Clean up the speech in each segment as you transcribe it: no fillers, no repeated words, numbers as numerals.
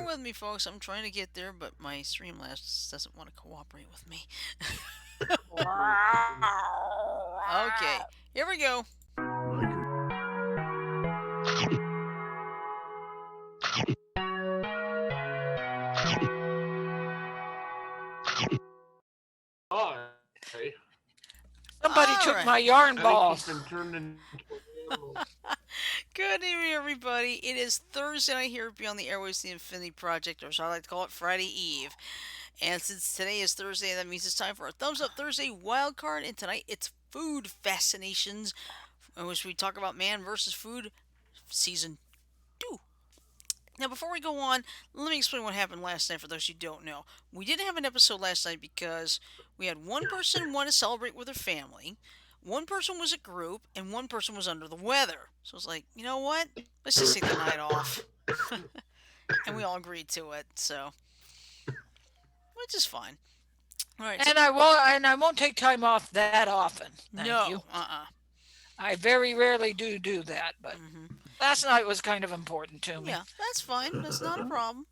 with me, folks. I'm trying to get there, but my Streamlabs doesn't want to cooperate with me. Okay, here we go. Oh, okay. Somebody took my yarn I ball. think he's been turned into an animal. Good evening, everybody. It is Thursday night here beyond the airways, the Infinity Project, or as I like to call it, Friday Eve. And since today is Thursday, that means it's time for a Thumbs Up Thursday wild card. And tonight it's Food Fascinations, in which we talk about man versus food, season 2. Now, before we go on, let me explain what happened last night for those who don't know. We didn't have an episode last night because we had one person want to celebrate with their family, one person was a group, and one person was under the weather. So it's like, you know what? Let's just take the night off. And we all agreed to it, so which is fine. All right. And I won't take time off that often. Thank you. I very rarely do that, but last night was kind of important to me. Yeah, that's fine. That's not a problem.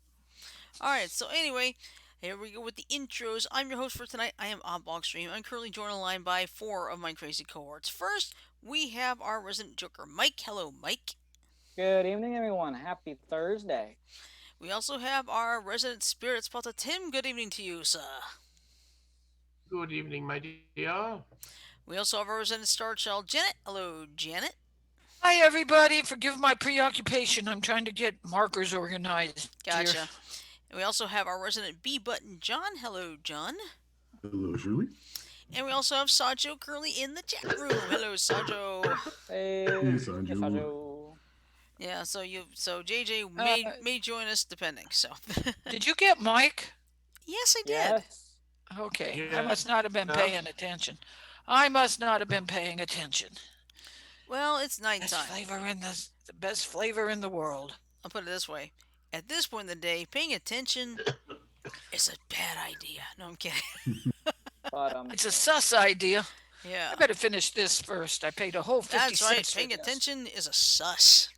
All right. So anyway, here we go with the intros. I'm your host for tonight. I am Livestreamed. I'm currently joined on the line by 4 of my crazy cohorts. First, we have our resident joker, Mike. Hello, Mike. Good evening, everyone. Happy Thursday. We also have our resident spirit spotter, Tim. Good evening to you, sir. Good evening, my dear. We also have our resident star child, Janet. Hello, Janet. Hi, everybody. Forgive my preoccupation. I'm trying to get markers organized. Gotcha. Here. And we also have our resident B button, John. Hello, John. Hello, Shirley. And we also have Sajo currently in the chat room. Hello, Sajo. Hey, Sanju. Yeah, so JJ may join us depending. So. Did you get Mike? Yes, I did. Yes. Okay, Yeah. I must not have been paying attention. Well, it's nighttime. The best flavor in the world. I'll put it this way: at this point in the day, paying attention is a bad idea. No, I'm kidding. But It's a sus idea. Yeah. I better finish this first. I paid a whole 50 That's right. cents. Paying attention is a sus.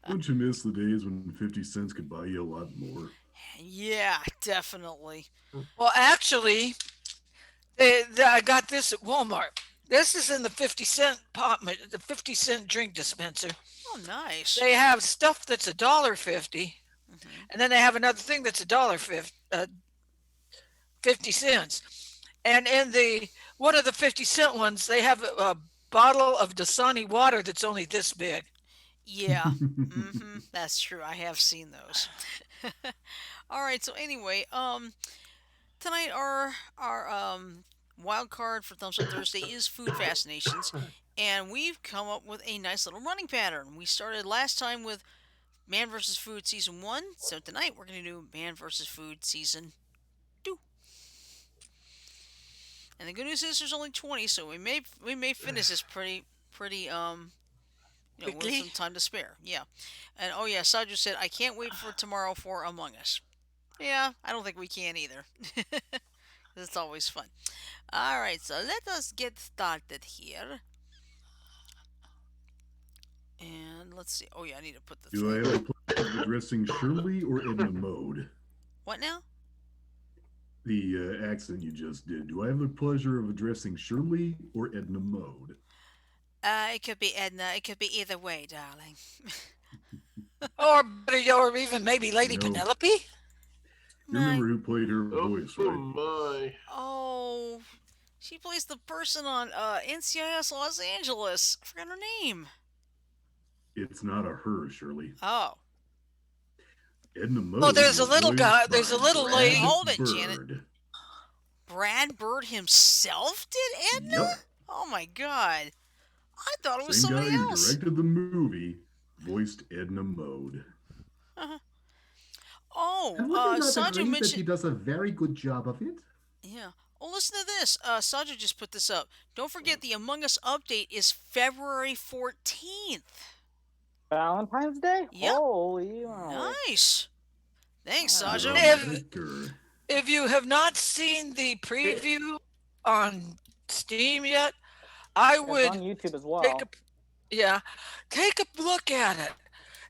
Don't you miss the days when 50 cents could buy you a lot more? Yeah, definitely. Well, actually, I got this at Walmart. This is in the 50-cent the 50-cent drink dispenser. Oh, nice. They have stuff that's $1.50, and then they have another thing that's $1.50, 50 cents. And in one of the 50-cent ones, they have a bottle of Dasani water that's only this big. Yeah, that's true. I have seen those. All right. So anyway, tonight our wild card for Thumbs Up Thursday is Food Fascinations, and we've come up with a nice little running pattern. We started last time with Man vs. Food Season 1, so tonight we're going to do Man vs. Food Season 2. And the good news is there's only 20, so we may finish this pretty with some time to spare. Yeah. And oh yeah, Saju said I can't wait for tomorrow for Among Us. Yeah, I don't think we can either. It's always fun. All right, so let us get started here. And let's see. Oh yeah, I need to put the. Do I have a pleasure of addressing Shirley or Edna Mode? What now? The accent you just did. Do I have the pleasure of addressing Shirley or Edna Mode? It could be Edna. It could be either way, darling. or even maybe Lady Penelope? You remember who played her voice, right? My. Oh, she plays the person on NCIS Los Angeles. I forgot her name. It's not a her, Shirley. Oh. Edna Mode. Oh, there's a little guy. There's a little lady. Hold it, Janet. Brad Bird himself did Edna? Yep. Oh my God. I thought it was Same somebody guy who else. directed the movie, voiced Edna Mode. Oh, Sanju mentioned he does a very good job of it. Yeah. Oh, listen to this. Sanju just put this up. Don't forget the Among Us update is February 14th. Valentine's Day? Yep. Holy moly. Nice. Thanks, Sanju. If you have not seen the preview on Steam yet, I would on YouTube as well. take a look at it.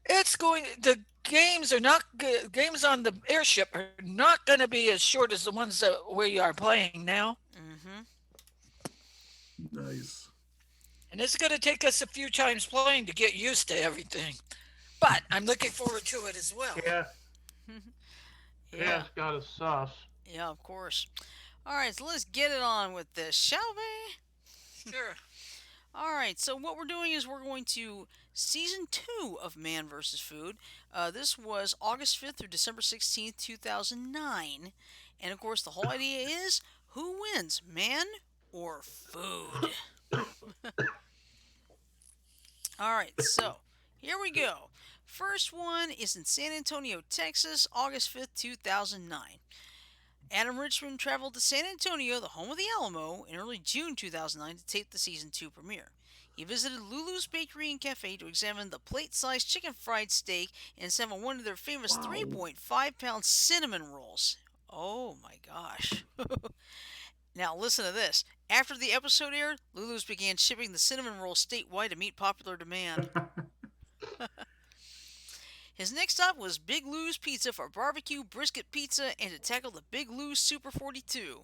It's going. The games on the airship are not going to be as short as the ones that we are playing now, Mm-hmm. Nice. and it's going to take us a few times playing to get used to everything. But I'm looking forward to it as well. Yeah, Yeah. chaos got us sauce. Yeah, of course. All right, so let's get it on with this, shall we? Sure. All right, so what we're doing is we're going to season two of Man vs. Food. This was August 5th through December 16th, 2009. And of course, the whole idea is who wins, man or food? All right, so here we go. First one is in San Antonio, Texas, August 5th, 2009. Adam Richmond traveled to San Antonio, the home of the Alamo, in early June 2009 to tape the season 2 premiere. He visited Lulu's Bakery and Cafe to examine the plate-sized chicken fried steak and sample one of their famous Wow. 3.5-pound cinnamon rolls. Oh my gosh. Now listen to this. After the episode aired, Lulu's began shipping the cinnamon roll statewide to meet popular demand. His next stop was Big Lou's Pizza for barbecue brisket pizza and to tackle the Big Lou's Super 42.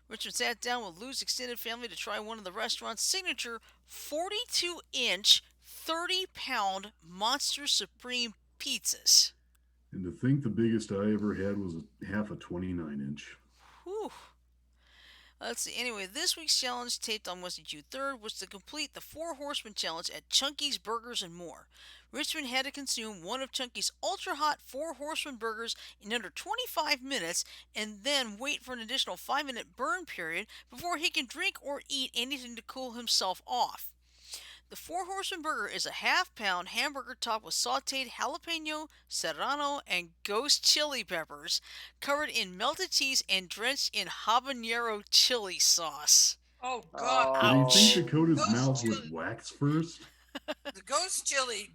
Richard sat down with Lou's extended family to try one of the restaurant's signature 42-inch, 30-pound Monster Supreme pizzas. And to think the biggest I ever had was half a 29-inch. Whew. Let's see. Anyway, this week's challenge, taped on Wednesday, June 3rd, was to complete the Four Horsemen Challenge at Chunky's Burgers and More. Richmond had to consume one of Chunky's ultra hot Four Horsemen burgers in under 25 minutes and then wait for an additional 5-minute burn period before he can drink or eat anything to cool himself off. The Four Horsemen burger is a half-pound hamburger topped with sauteed jalapeno, serrano, and ghost chili peppers, covered in melted cheese and drenched in habanero chili sauce. Oh God! Did he Ouch. think to coat his Ghost mouth chili. with wax first? The ghost chili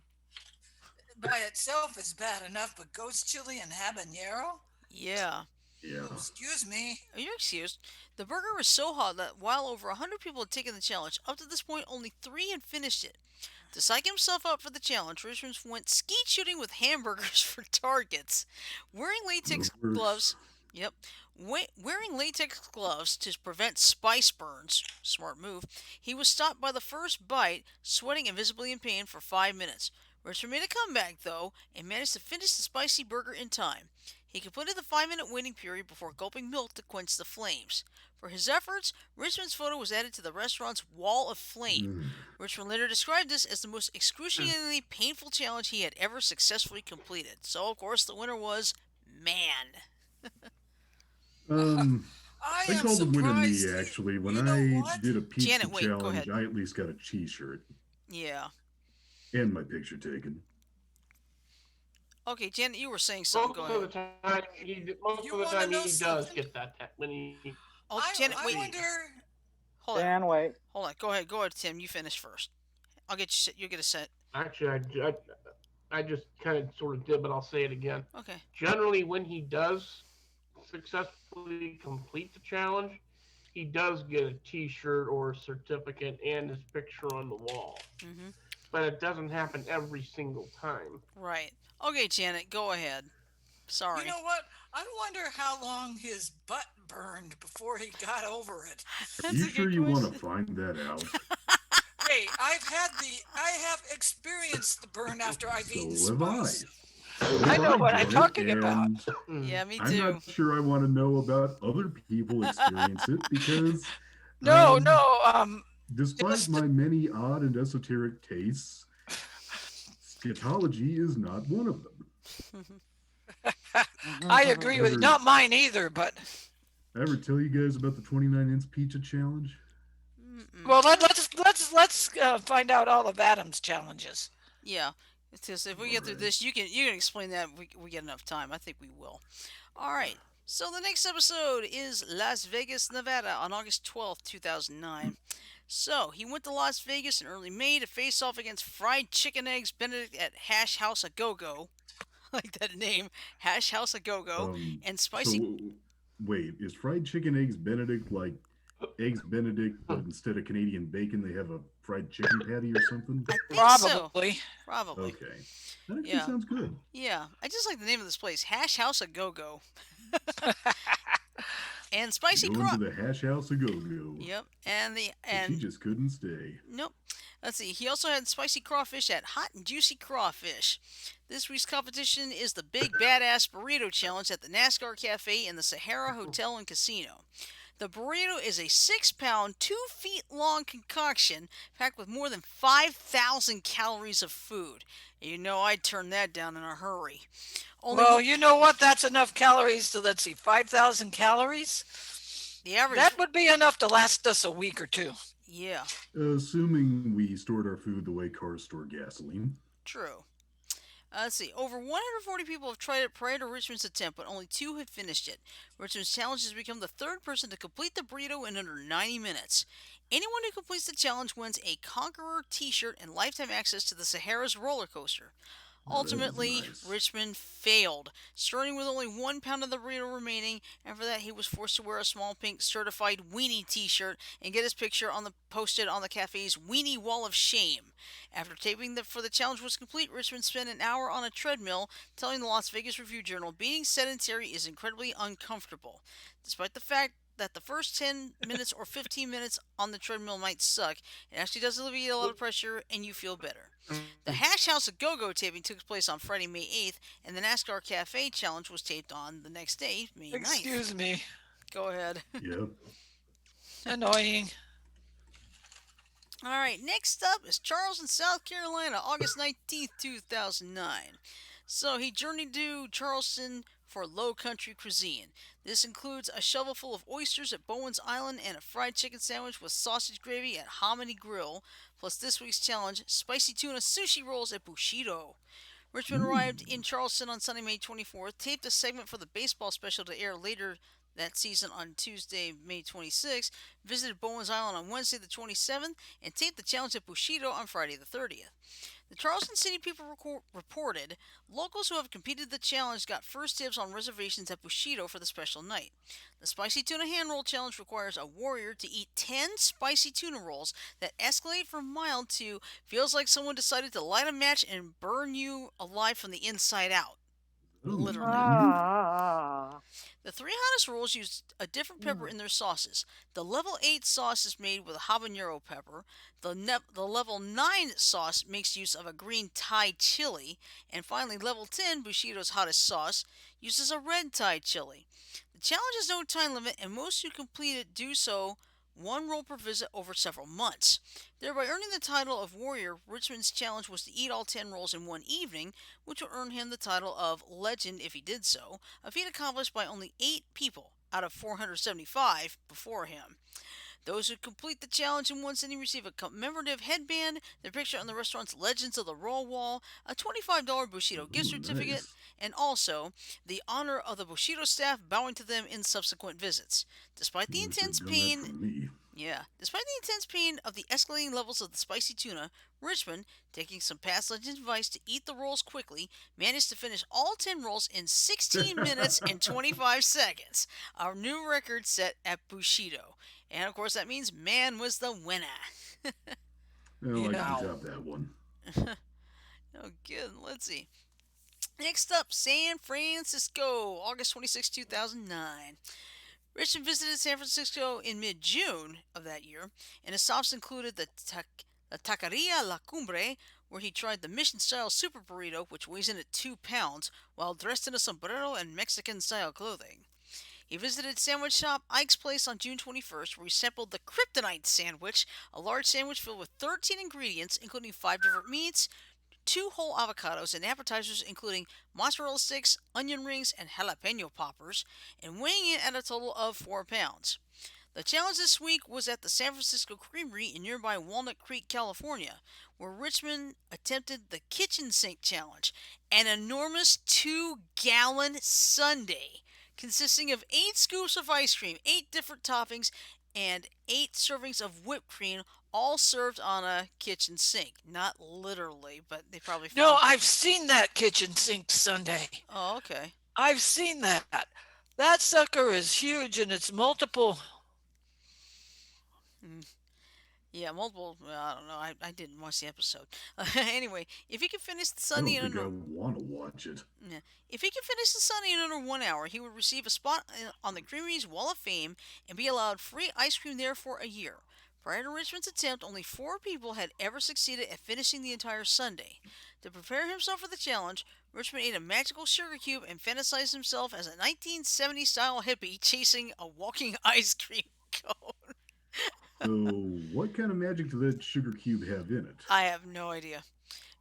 by itself is bad enough, but ghost chili and habanero? Yeah. Yeah. Excuse me. You're excused. The burger was so hot that while over 100 people had taken the challenge, up to this point only 3 had finished it. To psych himself up for the challenge, Richmond went skeet shooting with hamburgers for targets. Wearing latex Of course. gloves. Yep. Wearing latex gloves to prevent spice burns. Smart move. He was stopped by the first bite, sweating and visibly in pain for 5 minutes. Richmond made a comeback, though, and managed to finish the spicy burger in time. He completed the 5-minute waiting period before gulping milk to quench the flames. For his efforts, Richmond's photo was added to the restaurant's wall of flame. Richmond later described this as the most excruciatingly painful challenge he had ever successfully completed. So, of course, the winner was Man. I I am called the winner me, surprised. actually. When You know I what? did a pizza Janet, wait, go challenge, ahead. I at least got a t-shirt Yeah. and my picture taken. Okay, Janet, you were saying something. Most Go of the ahead. time, most You of the wanna time know he does something? get that when he. Oh, Janet, I wait. wonder. Hold on. Dan, wait. Hold on. Go ahead. Go ahead, Tim. You finish first. I'll get you set. You'll get a set. Actually, I just kind of sort of did, but I'll say it again. Okay. Generally, when he does successfully complete the challenge, he does get a T-shirt or a certificate and his picture on the wall. Mm-hmm. But it doesn't happen every single time. Right. Okay, Janet, go ahead. Sorry. You know what? I wonder how long his butt burned before he got over it. That's You a sure good you want question. to find that out? Hey, I have experienced the burn after I've eaten So have I. spice. So I have know what I'm Janet, talking about. and Yeah, me I'm too. not sure I want to know about other people experience it because No, um, no. despite Just my many odd and esoteric tastes, scatology is not one of them. I agree with you. Not mine either, but I ever tell you guys about the 29-inch pizza challenge? Mm-mm. well, let's find out all of Adam's challenges. Yeah. It's just if we get through Alright. this, you can explain that. If we get enough time. I think we will. All right. So the next episode is Las Vegas, Nevada, on August 12th, 2009. So he went to Las Vegas in early May to face off against Fried Chicken Eggs Benedict at Hash House a Go Go. Like that name, Hash House a Go Go, and Spicy. So, wait, is fried chicken eggs Benedict like eggs Benedict, but instead of Canadian bacon, they have a fried chicken patty or something? I think so. Probably. Probably. Okay. That actually Yeah. sounds good. Yeah. I just like the name of this place, Hash House a Go Go. And spicy Going to craw. the hash house a go go. Yep. And the But she and just couldn't stay. nope. Let's see. He also had spicy crawfish at Hot and Juicy Crawfish. This week's competition is the Big Badass Burrito Challenge at the NASCAR Cafe in the Sahara Hotel and Casino. The burrito is a 6 pound, 2 feet long concoction packed with more than 5,000 calories of food. You know, I'd turn that down in a hurry. Only Well, you know what? That's enough calories to, let's see, 5,000 calories? the average. That would be enough to last us a week or two. Yeah, Assuming we stored our food the way cars store gasoline. true. Let's see. Over 140 people have tried it prior to Richmond's attempt, but only two had finished it. Richmond's challenge has become the third person to complete the burrito in under 90 minutes. Anyone who completes the challenge wins a Conqueror t-shirt and lifetime access to the Sahara's roller coaster. Oh, that is Ultimately, nice. Richmond failed, starting with only 1 pound of the burrito remaining, and for that he was forced to wear a small pink certified weenie t-shirt and get his picture posted on the cafe's weenie wall of shame. After taping for the challenge was complete, Richmond spent an hour on a treadmill, telling the Las Vegas Review-Journal, "Being sedentary is incredibly uncomfortable. Despite the fact that the first 10 minutes or 15 minutes on the treadmill might suck, it actually does alleviate a lot of pressure and you feel better." The Hash House of Go-Go taping took place on Friday, May 8th, and the NASCAR Cafe Challenge was taped on the next day, May 9th. Excuse me. Go ahead. Yep. Annoying. All right, next up is Charleston, South Carolina, August 19th, 2009. So he journeyed to Charleston for low country cuisine. This includes a shovelful of oysters at Bowen's Island and a fried chicken sandwich with sausage gravy at Hominy Grill, plus this week's challenge, spicy tuna sushi rolls at Bushido. Richmond arrived in Charleston on Sunday, May 24th, taped a segment for the baseball special to air later that season on Tuesday, May 26th, visited Bowen's Island on Wednesday the 27th, and taped the challenge at Bushido on Friday the 30th. The Charleston City People reported locals who have competed the challenge got first dibs on reservations at Bushido for the special night. The Spicy Tuna Hand Roll Challenge requires a warrior to eat 10 spicy tuna rolls that escalate from mild to feels like someone decided to light a match and burn you alive from the inside out. Oh, Literally. Ah. The three hottest rolls use a different pepper in their sauces. The level 8 sauce is made with a habanero pepper. The level 9 sauce makes use of a green Thai chili. And finally, level 10, Bushido's hottest sauce, uses a red Thai chili. The challenge has no time limit, and most who complete it do so one roll per visit over several months. Thereby earning the title of Warrior, Richmond's challenge was to eat all 10 rolls in one evening, which would earn him the title of Legend if he did so, a feat accomplished by only 8 people out of 475 before him. Those who complete the challenge in one sitting receive a commemorative headband, their picture on the restaurant's Legends of the Roll wall, a $25 Bushido gift certificate, nice. and also the honor of the Bushido staff bowing to them in subsequent visits. Despite the Wish they'd intense done that pain for me. Despite the intense pain of the escalating levels of the spicy tuna, Richmond, taking some past legend advice to eat the rolls quickly, managed to finish all 10 rolls in 16 minutes and 25 seconds, a new record set at Bushido. And of course, that means man was the winner. Well, I Wow. can top that one. Oh, good. Let's see. Next up, San Francisco, August 26, 2009. Richmond visited San Francisco in mid-June of that year, and his stops included the Taqueria La Cumbre, where he tried the Mission-style super burrito, which weighs in at 2 pounds, while dressed in a sombrero and Mexican-style clothing. He visited sandwich shop Ike's Place on June 21st, where he sampled the Kryptonite sandwich, a large sandwich filled with 13 ingredients, including 5 different meats, 2 whole avocados, and appetizers including mozzarella sticks, onion rings, and jalapeno poppers, and weighing in at a total of 4 pounds. The challenge this week was at the San Francisco Creamery in nearby Walnut Creek, California, where Richmond attempted the Kitchen Sink Challenge, an enormous 2-gallon sundae consisting of 8 scoops of ice cream, 8 different toppings, and 8 servings of whipped cream, all served on a kitchen sink. Not literally, but they probably No, found... I've seen that kitchen sink Sunday. Oh, okay. I've seen that. That sucker is huge and it's multiple. Yeah, multiple. Well, I don't know. I didn't watch the episode. Anyway, if he could finish the I Sunday don't in think I under want to watch it. yeah, if he could finish the Sunday in under 1 hour, he would receive a spot on the Creamery's Wall of Fame and be allowed free ice cream there for a year. Prior to Richmond's attempt, only four people had ever succeeded at finishing the entire Sunday. To prepare himself for the challenge, Richmond ate a magical sugar cube and fantasized himself as a 1970s style hippie chasing a walking ice cream cone. So, what kind of magic did that sugar cube have in it? I have no idea.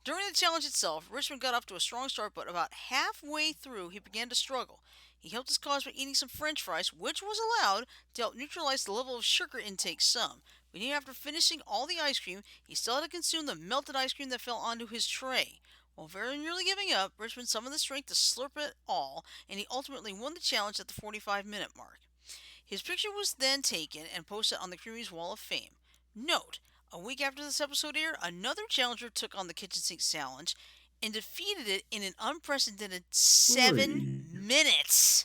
During the challenge itself, Richmond got off to a strong start, but about halfway through, he began to struggle. He helped his cause by eating some french fries, which was allowed, to help neutralize the level of sugar intake some. But even after finishing all the ice cream, he still had to consume the melted ice cream that fell onto his tray. While very nearly giving up, Richmond summoned the strength to slurp it all, and he ultimately won the challenge at the 45-minute mark. His picture was then taken and posted on the Creamery's Wall of Fame. Note, a week after this episode aired, another challenger took on the kitchen sink challenge and defeated it in an unprecedented 7 Oy. minutes.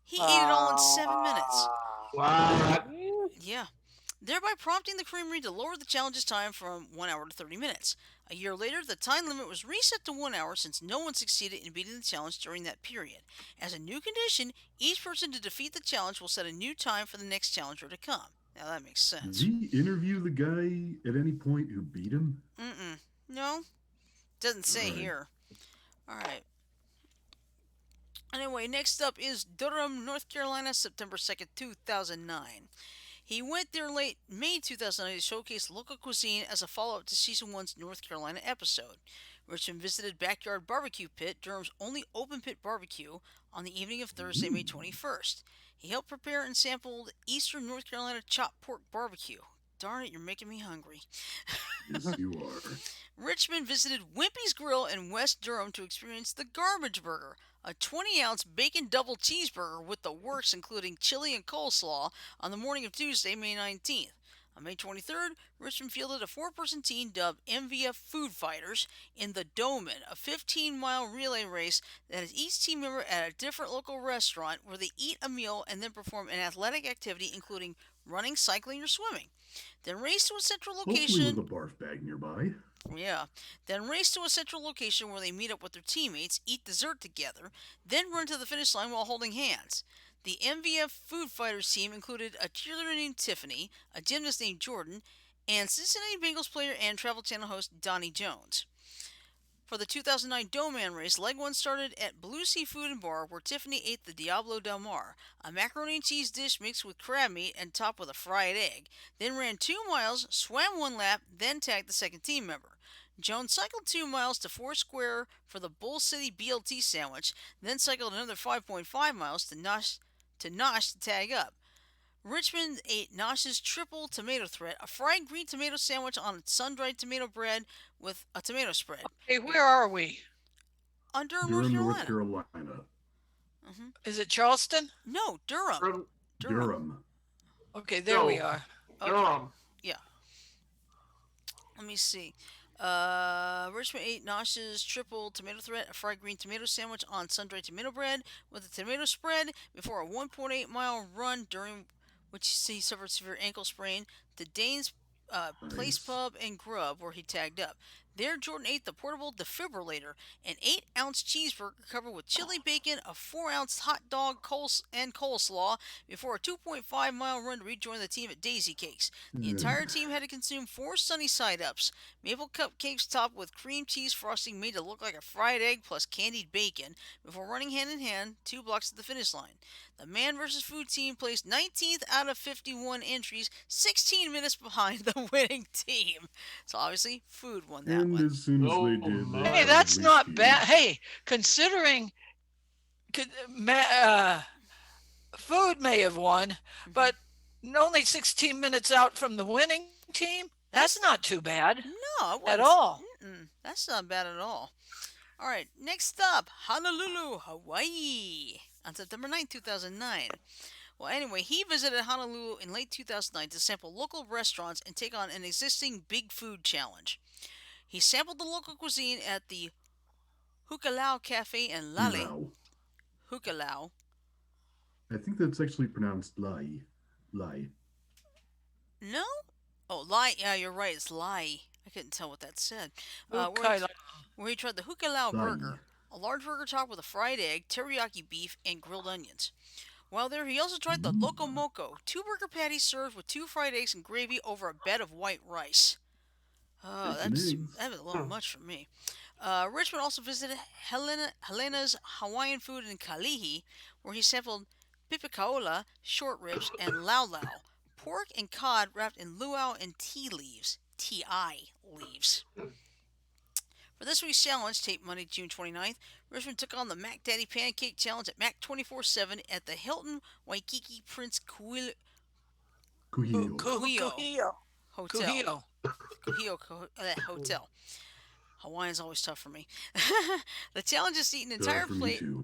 He ate it all in 7 minutes. What? Yeah. Thereby prompting the Creamery to lower the challenge's time from 1 hour to 30 minutes. A year later, the time limit was reset to 1 hour since no one succeeded in beating the challenge during that period. As a new condition, each person to defeat the challenge will set a new time for the next challenger to come. Now that makes Did sense. he interview the guy at any point who beat him? Mm-mm. No, doesn't All say right. here. Alright. Anyway, next up is Durham, North Carolina, September 2nd, 2009. He went there late May 2009 to showcase local cuisine as a follow up to Season 1's North Carolina episode. Richmond visited Backyard Barbecue Pit, Durham's only open pit barbecue, on the evening of Thursday, May Ooh. 21st. He helped prepare and sampled Eastern North Carolina chopped pork barbecue. Darn it, you're making me hungry. Yes, you are. Richmond visited Wimpy's Grill in West Durham to experience the Garbage Burger, a 20-ounce bacon double cheeseburger with the works including chili and coleslaw on the morning of Tuesday, May 19th. On May 23rd, Richmond fielded a four-person team dubbed MVF Food Fighters in the Doman, a 15-mile relay race that has each team member at a different local restaurant where they eat a meal and then perform an athletic activity including running, cycling, or swimming. Then race to a central Hopefully, with location. a barf bag nearby. Yeah. Then race to a central location where they meet up with their teammates, eat dessert together, then run to the finish line while holding hands. The MVF Food Fighters team included a cheerleader named Tiffany, a gymnast named Jordan, and Cincinnati Bengals player and Travel Channel host Donnie Jones. For the 2009 Doman race, leg one started at Blue Seafood and Bar, where Tiffany ate the Diablo Del Mar, a macaroni and cheese dish mixed with crab meat and topped with a fried egg. Then ran 2 miles, swam one lap, then tagged the second team member. Jones cycled 2 miles to Foursquare for the Bull City BLT sandwich, then cycled another 5.5 miles to Nosh to tag up. Richmond ate Nosh's triple tomato threat, a fried green tomato sandwich on sun-dried tomato bread with a tomato spread. Hey, where are we? On Durham, North Durham, North Carolina. Carolina. Is it Charleston? No, Durham. From Durham. Okay, there we No. are. Okay. Durham. Yeah. Let me see. Richmond ate Nosh's triple tomato threat, a fried green tomato sandwich on sun-dried tomato bread with a tomato spread before a 1.8-mile run during which he suffered severe ankle sprain to Dane's Place Nice. Pub and Grub, where he tagged up. There, Jordan ate the portable defibrillator, an 8-ounce cheeseburger covered with chili bacon, a 4-ounce hot dog and coleslaw before a 2.5-mile run to rejoin the team at Daisy Cakes. The entire team had to consume 4 sunny side ups, maple cupcakes topped with cream cheese frosting made to look like a fried egg plus candied bacon, before running hand in hand 2 blocks to the finish line. The man versus food team placed 19th out of 51 entries, 16 minutes behind the winning team. So obviously, food won that And one. as soon as Oh, they did, man. they Hey, that's probably not peed. bad. Hey, considering food may have won, but only 16 minutes out from the winning team, that's not too bad No, it at wasn't. all. That's not bad at all. All right, next up, Honolulu, Hawaii, on September 9th, 2009. Well, anyway, he visited Honolulu in late 2009 to sample local restaurants and take on an existing big food challenge. He sampled the local cuisine at the Hukalau Cafe in Lale. Wow. Hukalau. I think that's actually pronounced lie. Lie. No? Oh, lie. Yeah, you're right. It's lie. I couldn't tell what that said. Where he, Okay. where he tried the Hukalau Thai. burger, a large burger topped with a fried egg, teriyaki beef, and grilled onions. While there, he also tried the Loco Mm. Moco, two burger patties served with two fried eggs and gravy over a bed of white rice. Oh, Bacon eggs. that was a little Hmm. much for me. Richmond also visited Helena's Hawaiian food in Kalihi, where he sampled pipicaola, short ribs, and lau lau, pork and cod wrapped in luau and tea leaves. For this week's challenge, taped Monday, June 29th, Richmond took on the Mac Daddy Pancake Challenge at Mac 24/7 at the Hilton Waikiki Prince Kuhio. Kuhio Kuhio. Hotel. Kuhio. Hotel. Hawaiian's always tough for me. the challenge is to eat an entire For me plate. too.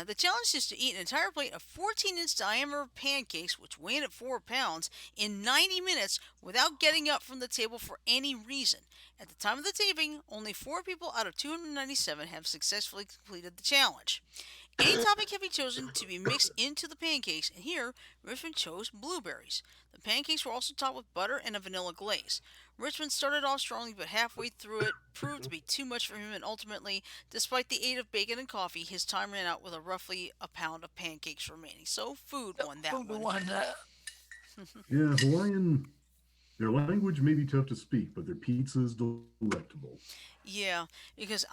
The challenge is to eat an entire plate of 14-inch diameter pancakes, which weigh in at 4 pounds, in 90 minutes without getting up from the table for any reason. At the time of the taping, only 4 people out of 297 have successfully completed the challenge. Any topping can be chosen to be mixed into the pancakes, and here, Richmond chose blueberries. The pancakes were also topped with butter and a vanilla glaze. Richmond started off strongly, but halfway through it proved to be too much for him, and ultimately, despite the aid of bacon and coffee, his time ran out with roughly a pound of pancakes remaining. So food won that Who one. won that? Yeah, Hawaiian. Their language may be tough to speak, but their pizza is delectable. Yeah, because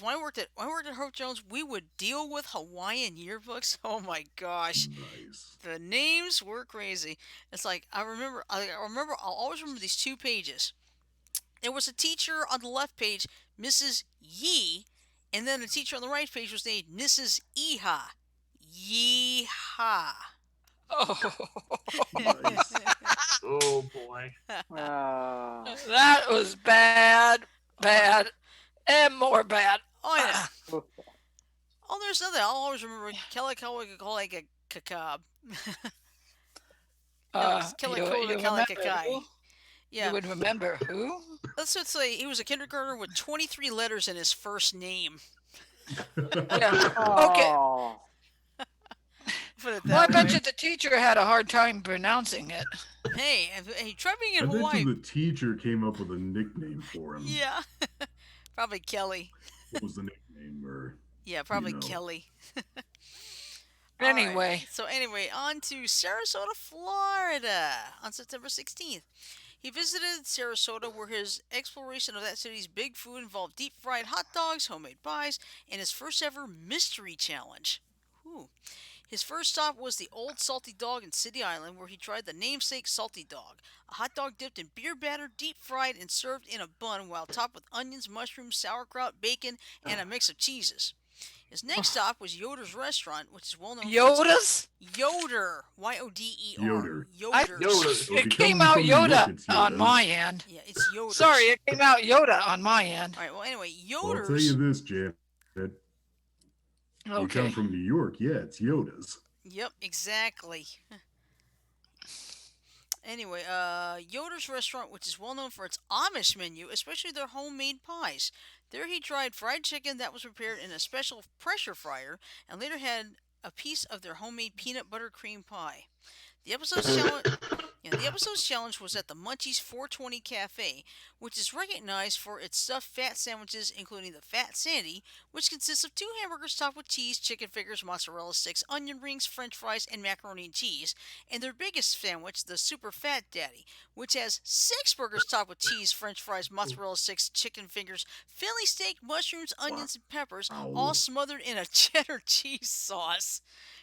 when I worked at Hope Jones, we would deal with Hawaiian yearbooks. Oh my gosh, Nice. the names were crazy. It's like I'll always remember these 2 pages. There was a teacher on the left page, Mrs. Yee, and then the teacher on the right page was named Mrs. Iha. Yeehaw. Oh, Nice. Oh boy. that was bad, bad, and more bad. Oh yeah. Oh, there's nothing. I'll always remember Kelakakalakakalaka Kakab. No, it's You remember Kelakakalakakai. who? Yeah, You would remember who? let's just say he was a kindergartner with 23 letters in his first name. Yeah. Okay. Oh. Put it Well, I that bet way. you the teacher had a hard time pronouncing it. Hey, try being I in bet Hawaii. you the teacher came up with a nickname for him. Yeah, probably Kelly. What was the nickname? Or Yeah, probably know. Kelly. All right. Anyway, So anyway, on to Sarasota, Florida on September 16th. He visited Sarasota where his exploration of that city's big food involved deep fried hot dogs, homemade pies, and his first ever mystery challenge. Ooh. His first stop was the Old Salty Dog in City Island, where he tried the namesake Salty Dog, a hot dog dipped in beer batter, deep fried, and served in a bun while topped with onions, mushrooms, sauerkraut, bacon, and a mix of cheeses. His next stop was Yoder's Restaurant, which is well known for its Yoda's? Yoder, Yoder, Yoder. Yoder's. Yoder. So It if you came come out from New York, Yoda it's on Yoda's. my end. Yeah, it's Yoder's. Sorry, it came out Yoda on my end. All right. Well, anyway, Well, I'll tell Yoder's. you this, Janet. You come Okay. from New York, yeah, it's Yoda's. Yep, exactly. Anyway, Yoder's Restaurant, which is well known for its Amish menu, especially their homemade pies. There he tried fried chicken that was prepared in a special pressure fryer, and later had a piece of their homemade peanut butter cream pie. The episode's challenge, the episode's challenge was at the Munchies 420 Cafe, which is recognized for its stuffed fat sandwiches, including the Fat Sandy, which consists of 2 hamburgers topped with cheese, chicken fingers, mozzarella sticks, onion rings, French fries, and macaroni and cheese, and their biggest sandwich, the Super Fat Daddy, which has 6 burgers topped with cheese, French fries, mozzarella sticks, chicken fingers, Philly steak, mushrooms, onions, and peppers, all Wow. smothered in a cheddar cheese sauce.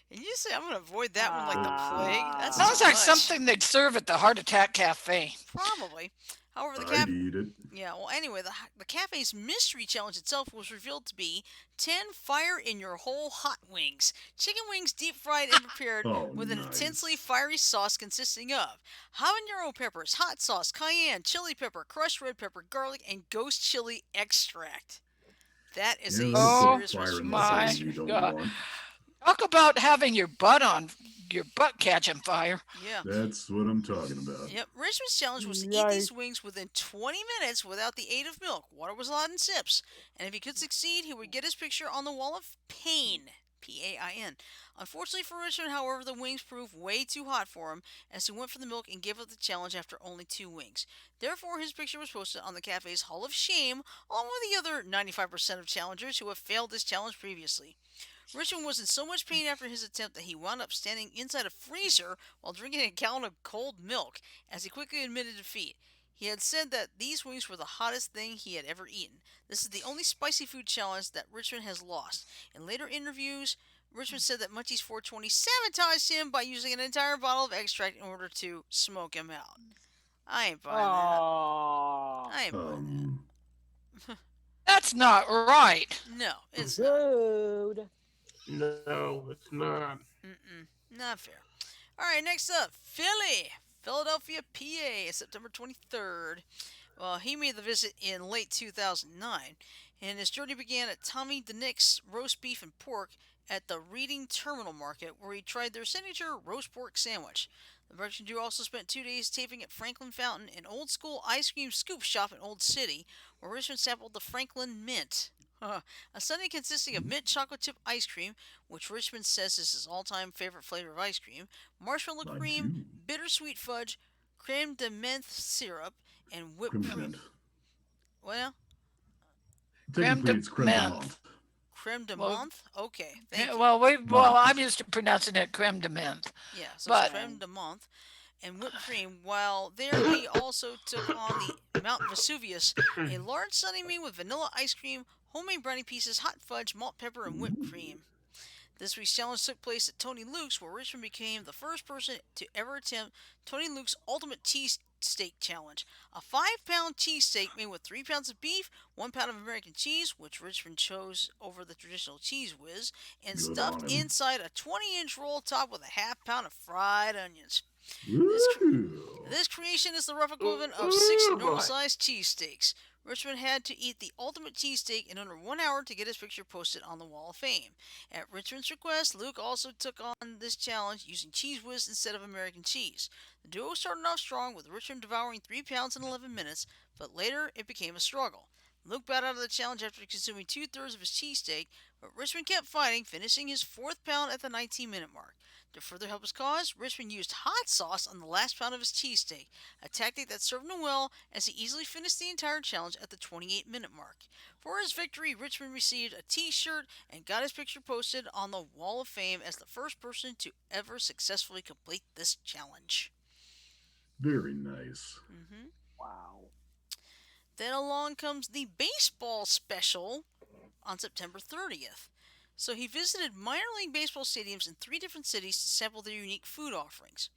And you say I'm gonna avoid that one like the plague? That's Sounds too like much. something they'd serve at the Heart Attack Cafe. Probably. However, I'd eat it. yeah. Well, anyway, the cafe's mystery challenge itself was revealed to be 10 fire in your whole hot wings, chicken wings deep fried and prepared Oh, with an nice. intensely fiery sauce consisting of habanero peppers, hot sauce, cayenne, chili pepper, crushed red pepper, garlic, and ghost chili extract. That is Yeah, a that's Oh, serious the fire in my the responsibility. sauce you don't God. want. Talk about having your butt catching fire. Yeah. That's what I'm talking about. Yep, Richmond's challenge was to eat these wings within 20 minutes without the aid of milk. Water was allowed in sips. And if he could succeed, he would get his picture on the wall of pain. Pain. Unfortunately for Richmond, however, the wings proved way too hot for him as he went for the milk and gave up the challenge after only 2 wings. Therefore, his picture was posted on the cafe's Hall of Shame, along with the other 95% of challengers who have failed this challenge previously. Richmond was in so much pain after his attempt that he wound up standing inside a freezer while drinking a gallon of cold milk as he quickly admitted defeat. He had said that these wings were the hottest thing he had ever eaten. This is the only spicy food challenge that Richmond has lost. In later interviews, Richmond said that Munchies 420 sabotaged him by using an entire bottle of extract in order to smoke him out. I ain't buying that. Oh, I ain't buying that. That's not right. No, it's not. dude. No, it's not. Not fair. All right, next up, Philadelphia, PA, September 23rd. Well, he made the visit in late 2009, and his journey began at Tommy DeNick's Roast Beef and Pork at the Reading Terminal Market, where he tried their signature roast pork sandwich. The production duo also spent 2 days taping at Franklin Fountain, an old school ice cream scoop shop in Old City, where Richmond sampled the Franklin Mint. A sundae consisting of mint chocolate chip ice cream, which Richmond says is his all time favorite flavor of ice cream, marshmallow Mine cream, too. bittersweet fudge, creme de menthe syrup, and whipped Creme de cream. menthe. Well, Creme Technically, de it's creme de menthe. menthe. creme de Well, menthe? Okay, thank you. Well, Menthe. I'm used to pronouncing it creme de menthe. Yeah, so it's But creme de menthe and whipped cream. While there, he also took on the Mount Vesuvius, a large sundae made with vanilla ice cream, homemade brownie pieces, hot fudge, malt pepper, and whipped cream. This week's challenge took place at Tony Luke's, where Richmond became the first person to ever attempt Tony Luke's Ultimate Cheesesteak Challenge. A 5-pound cheesesteak made with 3 pounds of beef, 1 pound of American cheese, which Richmond chose over the traditional cheese whiz, and Good stuffed on him. inside a 20-inch roll topped with a half pound of fried onions. Woo! This creation is the rough equivalent of 6 Ooh, boy. normal-sized cheesesteaks. Richmond had to eat the ultimate cheesesteak in under 1 hour to get his picture posted on the Wall of Fame. At Richmond's request, Luke also took on this challenge using cheese whiz instead of American cheese. The duo started off strong, with Richmond devouring 3 pounds in 11 minutes, but later it became a struggle. Luke bowed out of the challenge after consuming 2/3 of his cheesesteak, but Richmond kept fighting, finishing his 4th pound at the 19-minute mark. To further help his cause, Richmond used hot sauce on the last pound of his cheesesteak, a tactic that served him well as he easily finished the entire challenge at the 28-minute mark. For his victory, Richmond received a t-shirt and got his picture posted on the Wall of Fame as the first person to ever successfully complete this challenge. Very nice. Wow. Then along comes the baseball special on September 30th. So he visited minor league baseball stadiums in 3 different cities to sample their unique food offerings.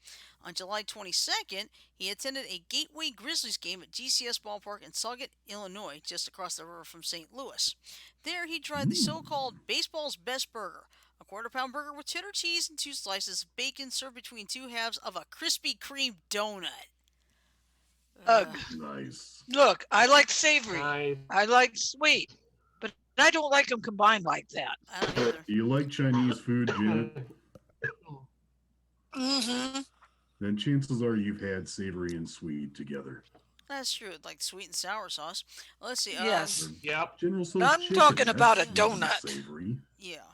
On July 22nd, he attended a Gateway Grizzlies game at GCS Ballpark in Sauget, Illinois, just across the river from St. Louis. There he tried the so-called baseball's best burger, a quarter-pound burger with cheddar cheese and 2 slices of bacon served between 2 halves of a Krispy Kreme donut. Ugh. Nice. Look, I like savory. Nice. I like sweet, but I don't like them combined like that. I don't either. Do you like Chinese food, Janet? Mm-hmm. Then chances are you've had savory and sweet together. That's true, like sweet and sour sauce. Let's see. Yes. Or Yep. General Tso's I'm chicken, talking that's about a sweet and donut. Savory. Yeah.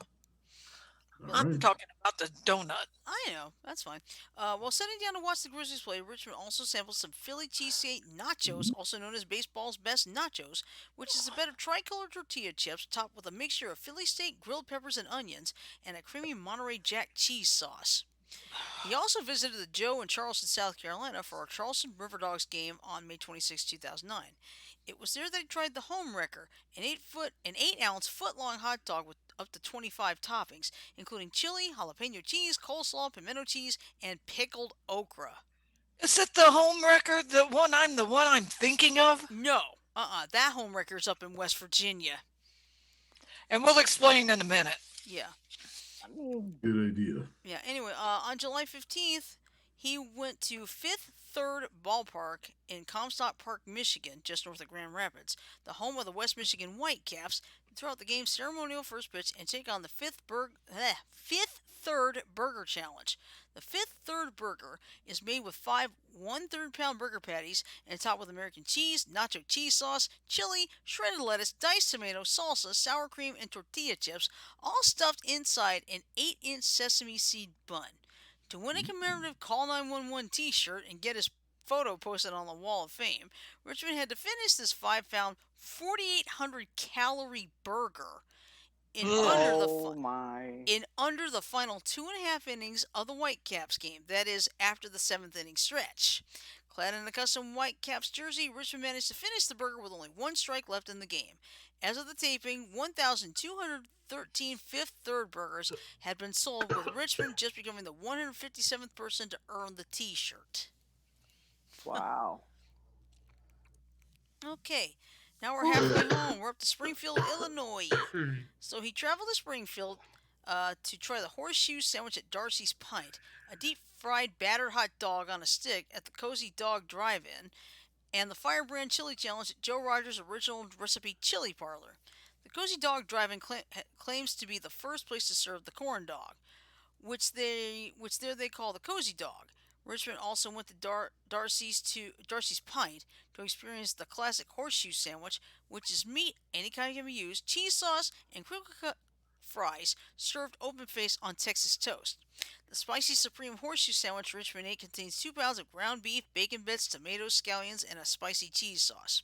All I'm right. talking about the donut. I know, that's fine. While sitting down to watch the Grizzlies play, Richmond also sampled some Philly cheesesteak nachos, also known as baseball's best nachos, which is a bed of tricolor tortilla chips topped with a mixture of Philly steak, grilled peppers, and onions, and a creamy Monterey Jack cheese sauce. He also visited the Joe in Charleston, South Carolina for a Charleston River Dogs game on May 26, 2009. It was there that he tried the Home Wrecker, an 8-ounce foot-long hot dog with up to 25 toppings, including chili, jalapeno cheese, coleslaw, pimento cheese, and pickled okra. Is it the home record? The one I'm thinking of? No, that Home Wrecker's up in West Virginia. And we'll explain in a minute. Yeah. Good idea. Yeah, anyway, on July 15th, he went to Fifth Third Ballpark in Comstock Park, Michigan, just north of Grand Rapids, the home of the West Michigan Whitecaps, to throw out the game's ceremonial first pitch and take on the Fifth Third third burger challenge. The fifth third burger is made with five 1/3 pound burger patties and topped with American cheese, nacho cheese sauce, chili, shredded lettuce, diced tomato, salsa, sour cream, and tortilla chips, all stuffed inside an 8-inch sesame seed bun. To win a commemorative Call 911 t shirt and get his photo posted on the Wall of Fame, Richmond had to finish this 5-pound, 4,800 calorie burger in under the Oh my. in under the final 2.5 innings of the Whitecaps game. That is, after the seventh inning stretch. Clad in a custom Whitecaps jersey, Richmond managed to finish the burger with only one strike left in the game. As of the taping, 1,213 fifth third burgers had been sold, with Richmond just becoming the 157th person to earn the T-shirt. Wow. Okay, now we're halfway home. We're up to Springfield, Illinois. So he traveled to Springfield to try the horseshoe sandwich at Darcy's Pint, a deep fried battered hot dog on a stick at the Cozy Dog Drive-In, and the Firebrand Chili Challenge at Joe Rogers' original recipe chili parlor. The Cozy Dog Drive-In claims to be the first place to serve the corn dog, which there they call the Cozy Dog. Richmond also went to Darcy's Pint to experience the classic horseshoe sandwich, which is meat, any kind can be used, cheese sauce, and crinkle cut fries served open faced on Texas toast. The spicy supreme horseshoe sandwich Richmond ate contains 2 pounds of ground beef, bacon bits, tomatoes, scallions, and a spicy cheese sauce.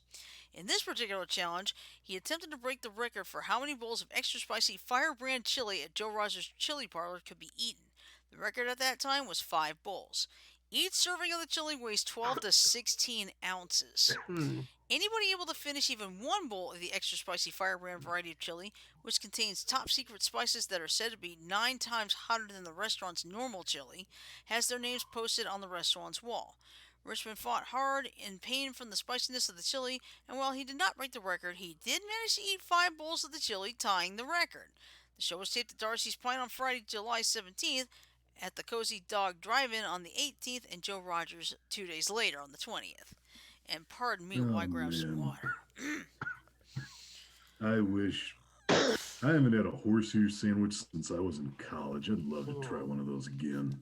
In this particular challenge, he attempted to break the record for how many bowls of extra spicy Firebrand chili at Joe Rogers' Chili Parlor could be eaten. The record at that time was 5 bowls. Each serving of the chili weighs 12 to 16 ounces. Anybody able to finish even one bowl of the extra spicy Firebrand variety of chili, which contains top secret spices that are said to be 9 times hotter than the restaurant's normal chili, has their names posted on the restaurant's wall. Richmond fought hard in pain from the spiciness of the chili, and while he did not break the record, he did manage to eat 5 bowls of the chili, tying the record. The show was taped at Darcy's Pint on Friday, July 17th, at the Cozy Dog Drive-In on the 18th, and Joe Rogers 2 days later on the 20th. And pardon me while I grab some water. I wish I haven't had a horseshoe sandwich since I was in college. I'd love to try one of those again.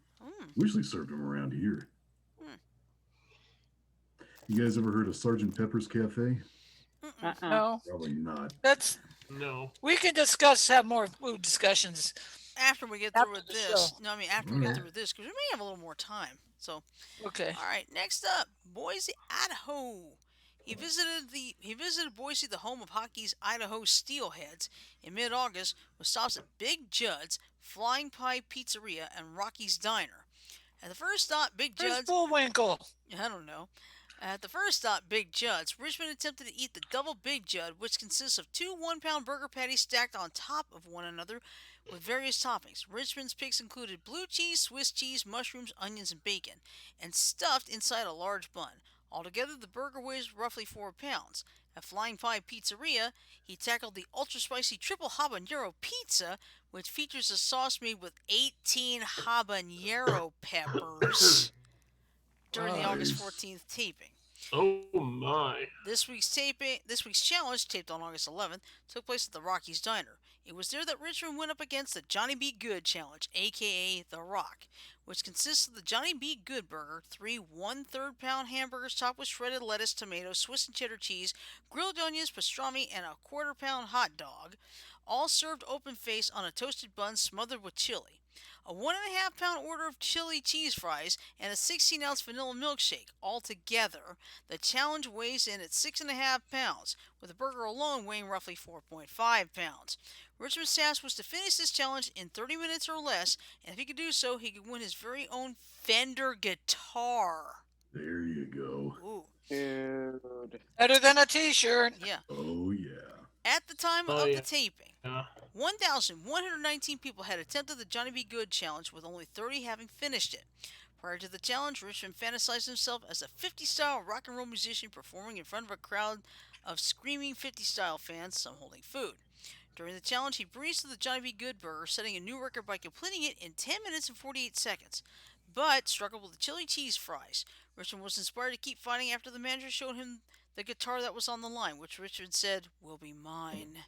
Wish they served them around here. You guys ever heard of Sergeant Pepper's Cafe? No, Probably not. that's No. we can have more food discussions. After we get After through with the this. show. No, I mean after we get through with this, because we may have a little more time. So, Okay. all right. Next up, Boise, Idaho. He visited Boise, the home of hockey's Idaho Steelheads, in mid-August with stops at Big Judd's, Flying Pie Pizzeria, and Rocky's Diner. At the first stop, Big Where's Judd's. Bullwinkle? I don't know. At the first stop, Big Judd's, Richmond attempted to eat the double Big Judd, which consists of 2 1-pound burger patties stacked on top of one another with various toppings. Richmond's picks included blue cheese, Swiss cheese, mushrooms, onions, and bacon, and stuffed inside a large bun. Altogether, the burger weighs roughly 4 pounds. At Flying Pie Pizzeria, he tackled the ultra spicy triple habanero pizza, which features a sauce made with 18 habanero peppers during the August 14th taping. Oh my. This week's challenge, taped on August 11th, took place at the Rocky's Diner. It was there that Richmond went up against the Johnny B. Good challenge, aka The Rock, which consists of the Johnny B. Good burger, 3 1/3 pound hamburgers topped with shredded lettuce, tomatoes, Swiss and cheddar cheese, grilled onions, pastrami, and a 1/4 pound hot dog, all served open faced on a toasted bun smothered with chili. A 1.5 pound order of chili cheese fries, and a 16-ounce vanilla milkshake. Altogether, the challenge weighs in at 6.5 pounds, with the burger alone weighing roughly 4.5 pounds. Richmond's task was to finish this challenge in 30 minutes or less, and if he could do so, he could win his very own Fender guitar. There you go. Ooh, Dude. Better than a T-shirt. yeah. Oh, yeah. At the time Oh, of yeah. the taping, 1,119 people had attempted the Johnny B. Good challenge, with only 30 having finished it. Prior to the challenge, Richmond fantasized himself as a 50-style rock and roll musician performing in front of a crowd of screaming 50-style fans, some holding food. During the challenge, he breezed through the Johnny B. Good burger, setting a new record by completing it in 10 minutes and 48 seconds, but struggled with the chili cheese fries. Richmond was inspired to keep fighting after the manager showed him the guitar that was on the line, which Richard said will be mine.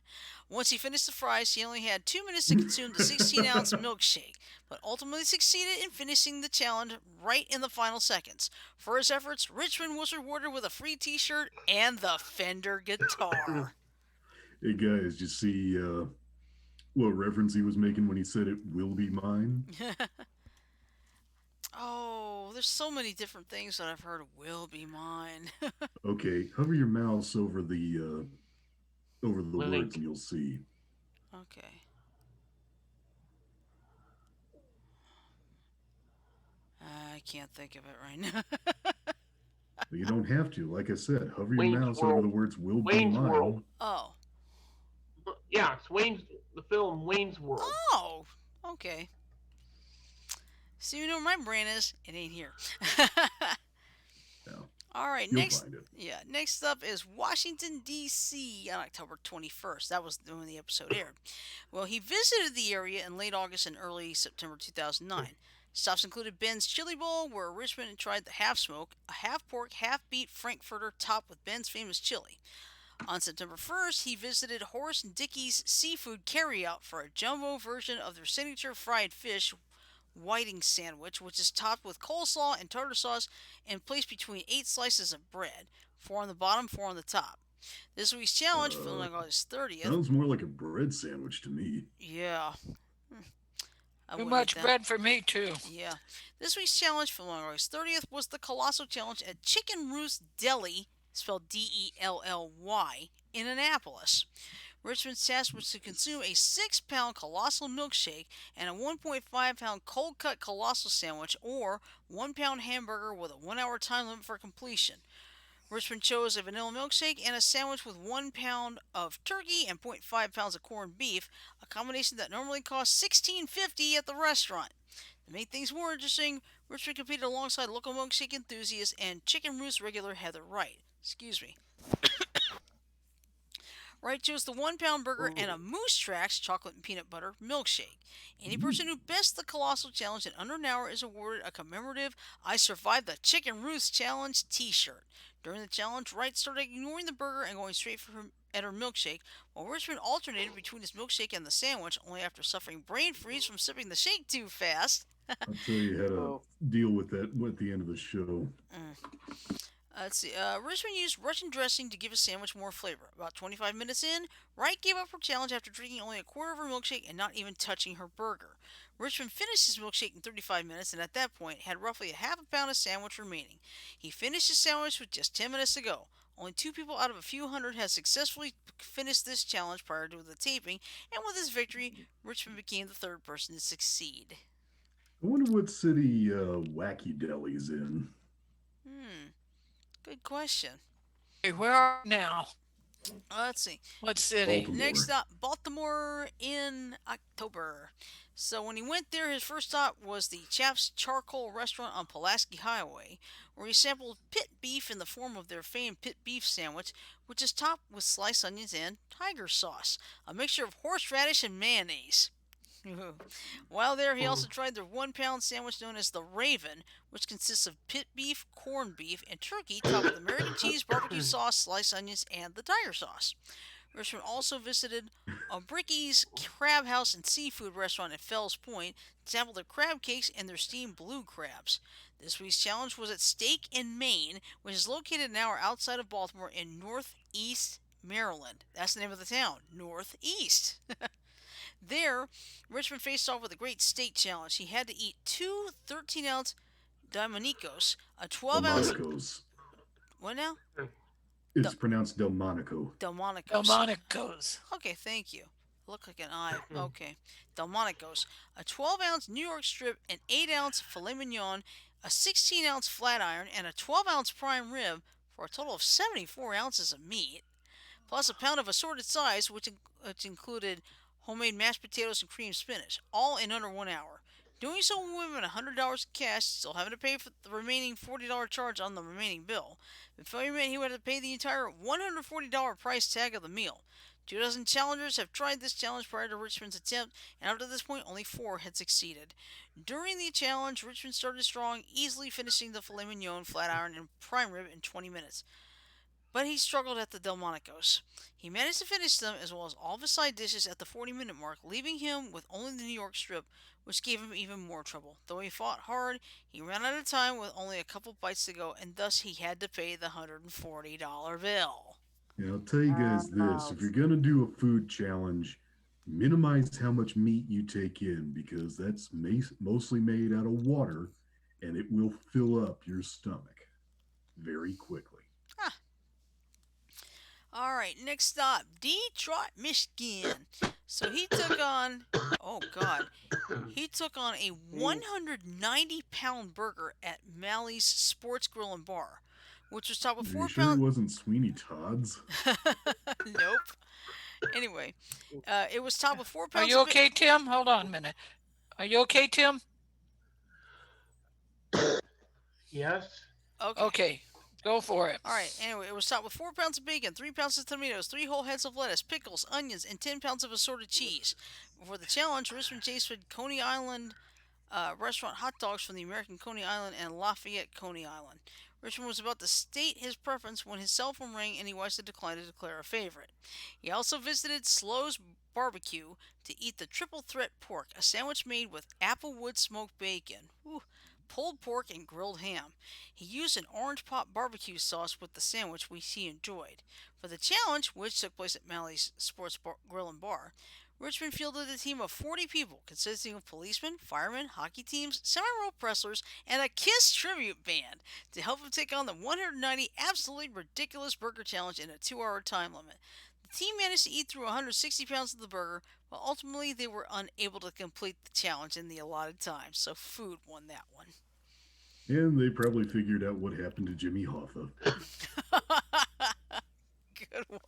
Once he finished the fries, he only had 2 minutes to consume the 16-ounce milkshake, but ultimately succeeded in finishing the challenge right in the final seconds. For his efforts, Richmond was rewarded with a free T-shirt and the Fender guitar. Hey guys, you see what reference he was making when he said it will be mine? Oh, there's so many different things that I've heard will be mine. Okay, hover your mouse over the words and Link. you'll see. Okay. I can't think of it right now. But you don't have to. Like I said, hover your Wayne's mouse over the World. words will be Wayne's mine. World. Oh. Yeah, it's the film Wayne's World. Oh. Okay. So you know where my brain is? It ain't here. Yeah, All right, you'll next. find it. Yeah, next up is Washington D.C. on October 21st. That was when the episode aired. Well, he visited the area in late August and early September 2009. Stops included Ben's Chili Bowl, where Richmond tried the half smoke, a half pork, half beef Frankfurter topped with Ben's famous chili. On September 1st, he visited Horace and Dickey's Seafood Carryout for a jumbo version of their signature fried fish whiting sandwich, which is topped with coleslaw and tartar sauce and placed between 8 slices of bread, 4 on the bottom, 4 on the top. This week's challenge, filmed on August 30th. Sounds more like a bread sandwich to me. Yeah. I Too wouldn't much eat that. bread for me, too. Yeah. This week's challenge, filmed on August 30th, was the Colossal Challenge at Chicken Roost Deli, spelled Delly, in Annapolis. Richmond's task was to consume a 6-pound colossal milkshake and a 1.5-pound cold cut colossal sandwich or 1-pound hamburger with a 1 hour time limit for completion. Richmond chose a vanilla milkshake and a sandwich with 1 pound of turkey and zero point 0.5 pounds of corned beef, a combination that normally costs $16.50 at the restaurant. To make things more interesting, Richmond competed alongside local milkshake enthusiast and Chicken Roost regular Heather Wright. Excuse me. Wright chose the 1 pound burger and a Moose Tracks chocolate and peanut butter milkshake. Any person who bests the Colossal Challenge in under an hour is awarded a commemorative I Survived the Chicken Roost Challenge t shirt. During the challenge, Wright started ignoring the burger and going straight for her milkshake, while Richmond alternated between his milkshake and the sandwich, only after suffering brain freeze from sipping the shake too fast. I'll tell you how to deal with that at the end of the show. Let's see. Richmond used Russian dressing to give his sandwich more flavor. About 25 minutes in, Wright gave up her challenge after drinking only a quarter of her milkshake and not even touching her burger. Richmond finished his milkshake in 35 minutes and at that point had roughly a half a pound of sandwich remaining. He finished his sandwich with just 10 minutes to go. Only 2 people out of a few hundred had successfully finished this challenge prior to the taping, and with his victory, Richmond became the third person to succeed. I wonder what city Wacky Deli's in. Good question. Hey, where are we now? Let's see. What city? Baltimore. Next up, Baltimore in October. So when he went there, his first stop was the Chap's Charcoal Restaurant on Pulaski Highway, where he sampled pit beef in the form of their famed pit beef sandwich, which is topped with sliced onions and tiger sauce, a mixture of horseradish and mayonnaise. While there, he also tried their 1 pound sandwich known as the Raven, which consists of pit beef, corned beef, and turkey topped with American cheese, barbecue sauce, sliced onions, and the tiger sauce. Richmond also visited a Bricky's Crab House and Seafood restaurant at Fells Point, sampled their crab cakes and their steamed blue crabs. This week's challenge was at Steak in Maine, which is located an hour outside of Baltimore in Northeast Maryland. That's the name of the town, Northeast. There, Richmond faced off with a great steak challenge. He had to eat two 13-ounce Dominicos, a 12-ounce... Delmonico's. What now? It's pronounced Delmonico. Delmonicos. Delmonico's. Okay, thank you. Look like an I. Okay. Delmonicos. A 12-ounce New York strip, an 8-ounce filet mignon, a 16-ounce flat iron, and a 12-ounce prime rib for a total of 74 ounces of meat, plus a pound of assorted sides, which included homemade mashed potatoes and cream spinach, all in under 1 hour. Doing so will win him $100 cash, still having to pay for the remaining $40 charge on the remaining bill. If failure meant he would have to pay the entire $140 price tag of the meal. 2 dozen challengers have tried this challenge prior to Richmond's attempt, and up to this point, only 4 had succeeded. During the challenge, Richmond started strong, easily finishing the filet mignon, flat iron, and prime rib in 20 minutes. but he struggled at the Delmonico's. He managed to finish them as well as all of his side dishes at the 40-minute mark, leaving him with only the New York strip, which gave him even more trouble. Though he fought hard, he ran out of time with only a couple bites to go, and thus he had to pay the $140 bill. Yeah, I'll tell you guys this: if Ouch. you're gonna do a food challenge, minimize how much meat you take in because that's mostly made out of water, and it will fill up your stomach very quickly. Ah, all right, next stop, Detroit, Michigan. So he took on, oh God, he took on a Ooh. 190-pound burger at Mally's Sports Grill and Bar, which was topped with Are you four sure it pounds. wasn't Sweeney Todd's? Nope. Anyway, it was topped with four Are pounds you of bacon. okay, Tim? Hold on a minute. Are you okay, Tim? Yes. Okay. Okay, go for it. All right. Anyway, it was topped with 4 pounds of bacon, 3 pounds of tomatoes, three whole heads of lettuce, pickles, onions, and 10 pounds of assorted cheese. Before the challenge, Richmond tasted Coney Island restaurant hot dogs from the American Coney Island and Lafayette Coney Island. Richmond was about to state his preference when his cell phone rang and he wisely declined to declare a favorite. He also visited Slow's Barbecue to eat the triple threat pork, a sandwich made with applewood smoked bacon, pulled pork, and grilled ham. He used an orange pop barbecue sauce with the sandwich, which he enjoyed. For the challenge, which took place at Mally's Grill and Bar, Richmond fielded a team of 40 people consisting of policemen, firemen, hockey teams, semi-rope wrestlers, and a KISS tribute band to help him take on the 190 absolutely ridiculous burger challenge in a 2-hour time limit. The team managed to eat through 160 pounds of the burger, but ultimately they were unable to complete the challenge in the allotted time, so food won that one. And they probably figured out what happened to Jimmy Hoffa. Good one.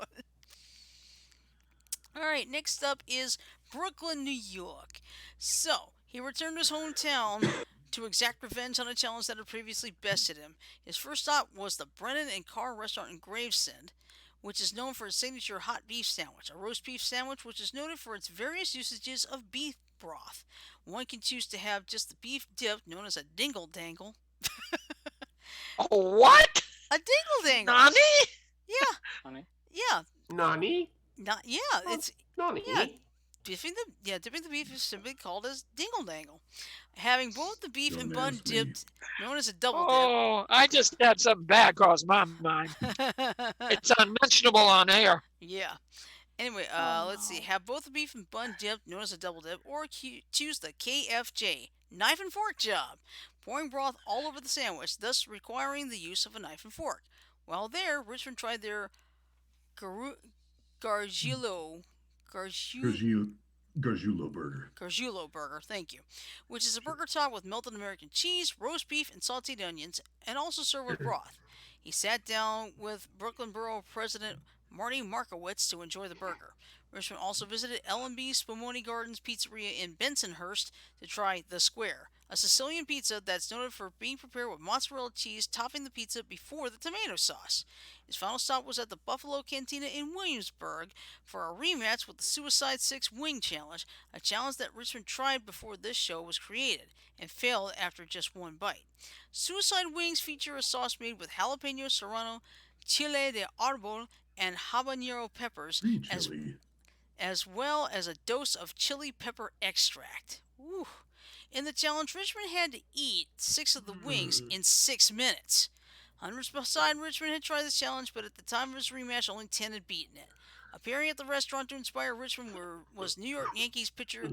All right, next up is Brooklyn, New York. So, he returned to his hometown to exact revenge on a challenge that had previously bested him. His first stop was the Brennan and Carr restaurant in Gravesend, which is known for its signature hot beef sandwich, a roast beef sandwich which is noted for its various usages of beef broth. One can choose to have just the beef dip, known as a dingle dangle. Oh, what? A dingle dangle! Nani? Yeah, Honey. yeah. Nani? Not, yeah, it's Nani? yeah, dipping the beef is simply called as dingle dangle. Having both the beef and Don't bun ask me. dipped, known as a double Oh, I just had something bad cross my mind. dip. It's unmentionable on air. Yeah. Anyway, Oh let's see. no. Have both the beef and bun dipped, known as a double dip, or choose the KFJ knife and fork job, pouring broth all over the sandwich, thus requiring the use of a knife and fork. While there, Richmond tried their garu- gargiulo, gargiu, Gargiulo, Gargiulo burger. Gargiulo burger, thank you, which is a burger topped with melted American cheese, roast beef, and sauteed onions, and also served with broth. He sat down with Brooklyn Borough President Marty Markowitz to enjoy the burger. Richmond also visited L&B Spumoni Gardens Pizzeria in Bensonhurst to try The Square, a Sicilian pizza that's noted for being prepared with mozzarella cheese topping the pizza before the tomato sauce. His final stop was at the Buffalo Cantina in Williamsburg for a rematch with the Suicide Six Wing Challenge, a challenge that Richmond tried before this show was created and failed after just one bite. Suicide Wings feature a sauce made with jalapeno serrano, chile de arbol, and habanero peppers, Green as chili. as well as a dose of chili pepper extract. Woo. In the challenge, Richmond had to eat 6 of the wings in 6 minutes. Hundreds beside Richmond had tried this challenge, but at the time of his rematch, only 10 had beaten it. Appearing at the restaurant to inspire Richmond was New York Yankees pitcher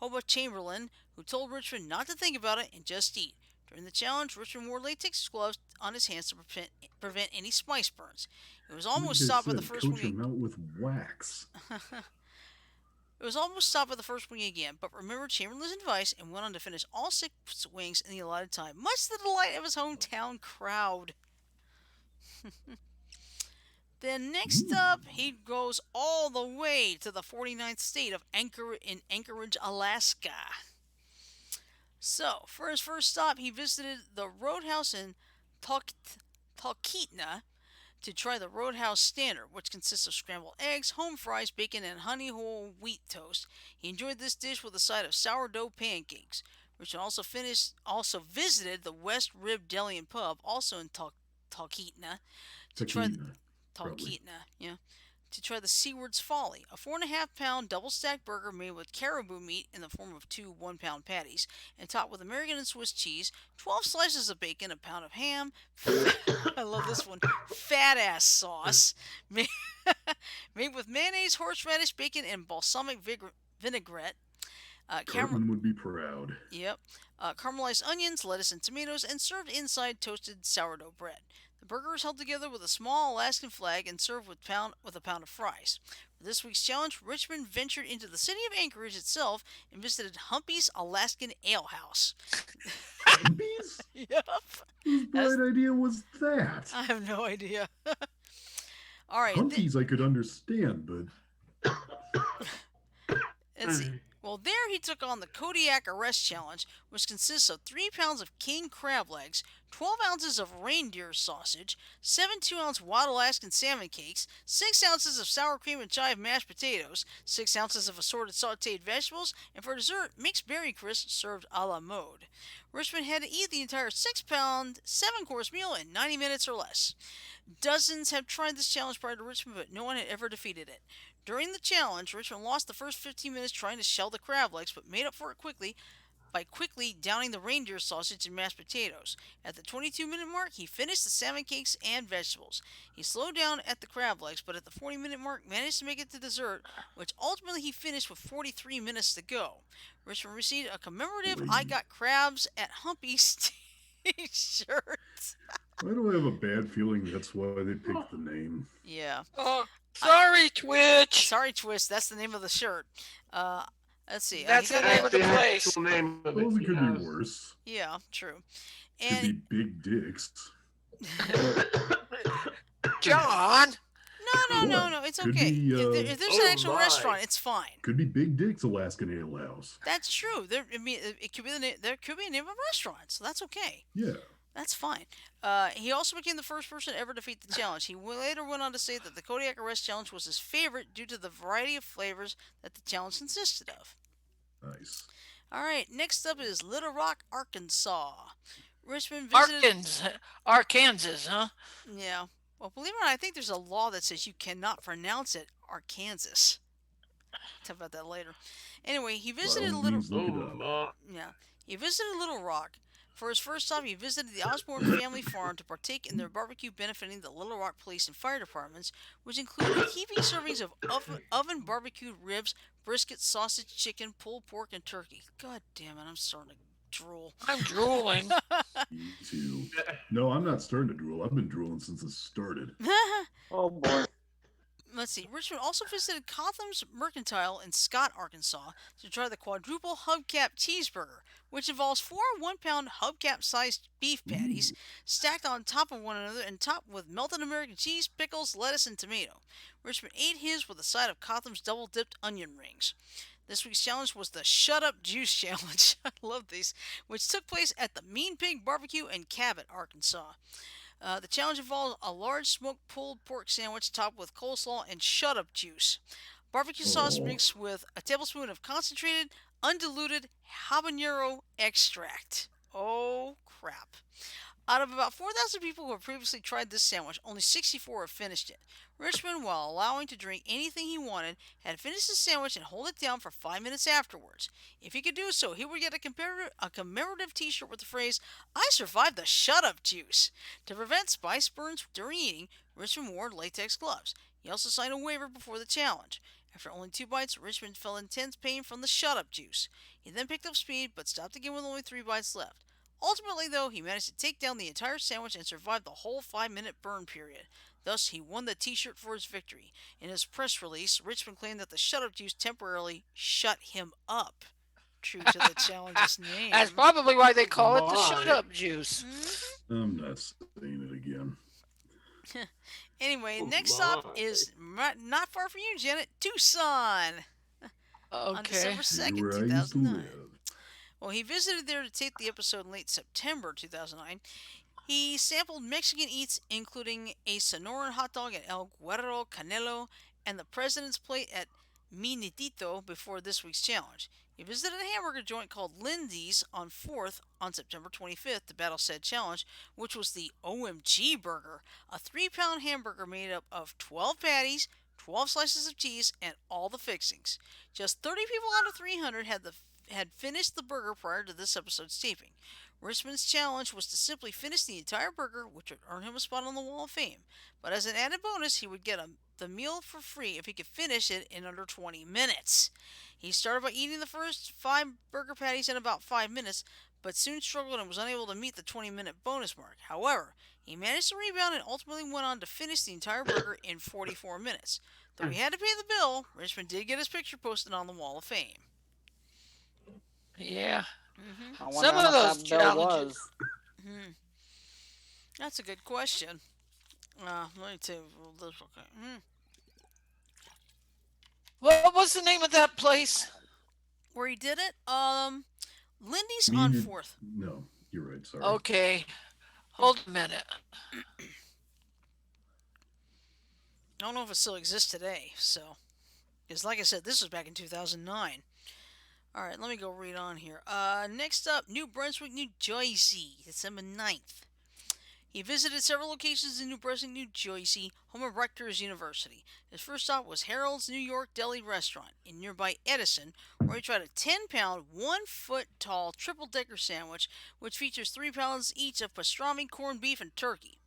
Hoba Chamberlain, who told Richmond not to think about it and just eat. During the challenge, Richmond wore latex gloves on his hands to prevent any spice burns. It was Like almost I stopped by the said, first coach wing. him out with wax. It was almost stopped at the first wing again, but remembered Chamberlain's advice and went on to finish all 6 wings in the allotted time, much to the delight of his hometown crowd. Then next Ooh. up, he goes all the way to the 49th state of Anchorage, Alaska. So, for his first stop, he visited the Roadhouse in Talkeetna to try the Roadhouse Standard, which consists of scrambled eggs, home fries, bacon, and honey whole wheat toast. He enjoyed this dish with a side of sourdough pancakes. Richard also visited the West Rib Deli and Pub, also in Talkeetna, to try Taquina. Probably. Talkeetna, yeah, to try the Seaward's Folly, a 4.5 pound double stacked burger made with caribou meat in the form of two 1 pound patties, and topped with American and Swiss cheese, 12 slices of bacon, a pound of ham. I love this one. Fat ass sauce made, made with mayonnaise, horseradish, bacon, and balsamic vinaigrette. Caramel. Cartman would be proud. Yep. Caramelized onions, lettuce, and tomatoes, and served inside toasted sourdough bread. The burger is held together with a small Alaskan flag and served with a pound of fries. For this week's challenge, Richmond ventured into the city of Anchorage itself and visited Humpy's Alaskan Ale House. Humpies? Yep. Whose That's- bright idea was that? I have no idea. All right. Humpies I could understand, but Let's see. Well, there he took on the Kodiak Arrest Challenge, which consists of 3 pounds of king crab legs, 12 ounces of reindeer sausage, 7 2-ounce wild Alaskan salmon cakes, 6 ounces of sour cream and chive mashed potatoes, 6 ounces of assorted sauteed vegetables, and for dessert, mixed berry crisps served a la mode. Richmond had to eat the entire 6-pound, 7-course meal in 90 minutes or less. Dozens have tried this challenge prior to Richmond, but no one had ever defeated it. During the challenge, Richmond lost the first 15 minutes trying to shell the crab legs, but made up for it quickly by quickly downing the reindeer sausage and mashed potatoes. At the 22-minute mark, he finished the salmon cakes and vegetables. He slowed down at the crab legs, but at the 40-minute mark managed to make it to dessert, which ultimately he finished with 43 minutes to go. Richmond received a commemorative I Got Crabs at Humpy's t-shirt. why do I have a bad feeling that's why they picked the name? Yeah. Oh, sorry, Twitch. Sorry, Twist. That's the name of the shirt. Let's see. That's he got the name That's of the the place. actual name of it. Those could yes. be worse. Yeah, true. Could And be big dicks. John. no. It's Could okay. be, if there's an oh actual my. restaurant, it's fine. Could be Big Dick's Alaskan Ale House. That's true. It could be the name. There could be a name of a restaurant, so that's okay. Yeah. That's fine. He also became the first person to ever defeat the challenge. He later went on to say that the Kodiak Arrest Challenge was his favorite due to the variety of flavors that the challenge consisted of. Nice. All right, next up is Little Rock, Arkansas. Richmond visited. Arkansas, huh? Yeah. Well, believe it or not, I think there's a law that says you cannot pronounce it Arkansas. Talk about that later. Anyway, he visited all Little. means look it Oh, up. Yeah, he visited Little Rock. For his first time, he visited the Osborne family farm to partake in their barbecue benefiting the Little Rock Police and Fire Departments, which included heaping servings of oven barbecued ribs, brisket, sausage, chicken, pulled pork, and turkey. God damn it, I'm starting to drool. I'm drooling. Me too. No, I'm not starting to drool. I've been drooling since it started. Oh boy. Let's see. Richmond also visited Cotham's Mercantile in Scott, Arkansas, to try the quadruple hubcap cheeseburger, which involves 4 1-pound hubcap-sized beef patties stacked on top of one another and topped with melted American cheese, pickles, lettuce, and tomato. Richmond ate his with a side of Cotham's double-dipped onion rings. This week's challenge was the Shut Up Juice Challenge. I love these, which took place at the Mean Pig Barbecue in Cabot, Arkansas. The challenge involved a large smoked pulled pork sandwich topped with coleslaw and shut up juice. Barbecue sauce Oh. mixed with a tablespoon of concentrated, undiluted habanero extract. Oh, crap. Out of about 4,000 people who have previously tried this sandwich, only 64 have finished it. Richmond, while allowing to drink anything he wanted, had to finish the sandwich and hold it down for 5 minutes afterwards. If he could do so, he would get a commemorative t-shirt with the phrase, "I survived the shut-up juice." To prevent spice burns during eating, Richmond wore latex gloves. He also signed a waiver before the challenge. After only 2 bites, Richmond felt intense pain from the shut-up juice. He then picked up speed, but stopped again with only 3 bites left. Ultimately, though, he managed to take down the entire sandwich and survive the whole 5-minute burn period. Thus, he won the t-shirt for his victory. In his press release, Richmond claimed that the shut-up juice temporarily shut him up. True to the challenge's name. That's probably why they call it the My. shut up juice. I'm not saying it again. Anyway, Oh next my. up is not far from you, Janet, Tucson. On Okay. December 2nd, Where I used to 2009. live. Well, he visited there to tape the episode in late September 2009. He sampled Mexican eats, including a Sonoran hot dog at El Guerrero Canelo and the president's plate at Mi Nitito before this week's challenge. He visited a hamburger joint called Lindy's on 4th on September 25th to battle said challenge, which was the OMG Burger, a 3-pound hamburger made up of 12 patties, 12 slices of cheese, and all the fixings. Just 30 people out of 300 had finished the burger prior to this episode's taping. Richmond's challenge was to simply finish the entire burger, which would earn him a spot on the Wall of Fame. But as an added bonus, he would get the meal for free if he could finish it in under 20 minutes. He started by eating the first 5 burger patties in about 5 minutes, but soon struggled and was unable to meet the 20-minute bonus mark. However, he managed to rebound and ultimately went on to finish the entire burger in 44 minutes. Though he had to pay the bill, Richmond did get his picture posted on the Wall of Fame. Yeah. I wonder Some how of much those that bill challenges. was. That's a good question. Let me tell you this. Okay. What was the name of that place? Where he did it? Lindy's Me on and 4th. No, you're right. Sorry. Okay. Hold a minute. I don't know if it still exists today, so. Because, like I said, this was back in 2009. Alright, let me go read on here. Next up, New Brunswick, New Jersey, December 9th. He visited several locations in New Brunswick, New Jersey, home of Rutgers University. His first stop was Harold's New York Deli Restaurant in nearby Edison, where he tried a 10-pound, 1-foot-tall triple-decker sandwich, which features 3 pounds each of pastrami, corned beef, and turkey.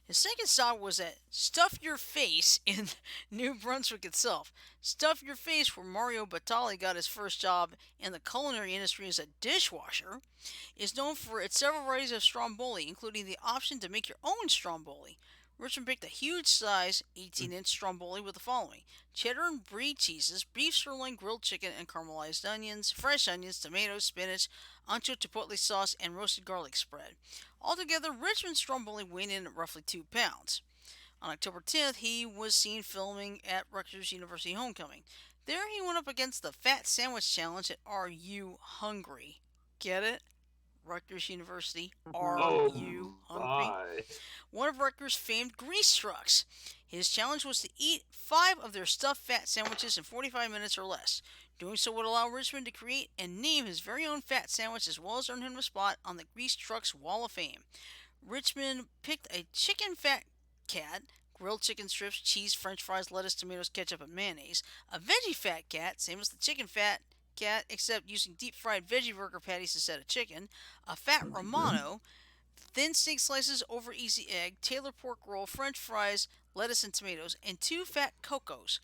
His second stop was at Stuff Your Face in New Brunswick itself. Stuff Your Face, where Mario Batali got his first job in the culinary industry as a dishwasher, is known for its several varieties of stromboli, including the option to make your own stromboli. Richmond picked a huge size, 18-inch stromboli with the following: cheddar and brie cheeses, beef sirloin, grilled chicken, and caramelized onions, fresh onions, tomatoes, spinach, ancho chipotle sauce, and roasted garlic spread. Altogether, Richmond's stromboli weighed in at roughly 2 pounds. On October 10th, he was seen filming at Rutgers University Homecoming. There, he went up against the Fat Sandwich Challenge at Are You Hungry? Get it? Rutgers University. Are Oh you hungry? my! One of Rutgers' famed grease trucks. His challenge was to eat 5 of their stuffed fat sandwiches in 45 minutes or less. Doing so would allow Richmond to create and name his very own fat sandwich, as well as earn him a spot on the Grease Trucks Wall of Fame. Richmond picked a chicken fat cat, grilled chicken strips, cheese, french fries, lettuce, tomatoes, ketchup, and mayonnaise. A veggie fat cat, same as the chicken fat cat, except using deep fried veggie burger patties instead of chicken. A fat Sounds good. Romano, thin steak slices over easy egg, Taylor pork roll, french fries, lettuce, and tomatoes, and 2 fat cocos.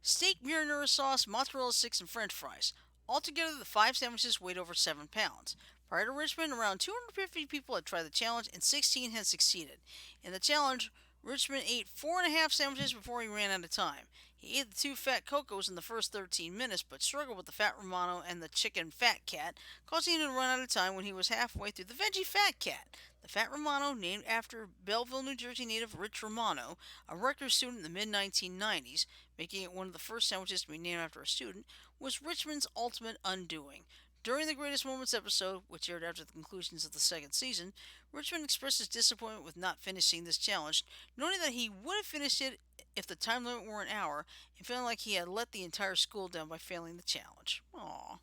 Steak marinara sauce, mozzarella sticks, and french fries. Altogether, the 5 sandwiches weighed over 7 pounds. Prior to Richmond, around 250 people had tried the challenge and 16 had succeeded. In the challenge, Richmond ate 4.5 sandwiches before he ran out of time. He ate the 2 fat cocos in the first 13 minutes, but struggled with the fat Romano and the chicken fat cat, causing him to run out of time when he was halfway through the veggie fat cat. The fat Romano, named after Belleville, New Jersey native Rich Romano, a Rutgers student in the mid-1990s, making it one of the first sandwiches to be named after a student, was Richmond's ultimate undoing. During the Greatest Moments episode, which aired after the conclusions of the second season, Richmond expressed his disappointment with not finishing this challenge, noting that he would have finished it if the time limit were an hour, and feeling like he had let the entire school down by failing the challenge. Aww.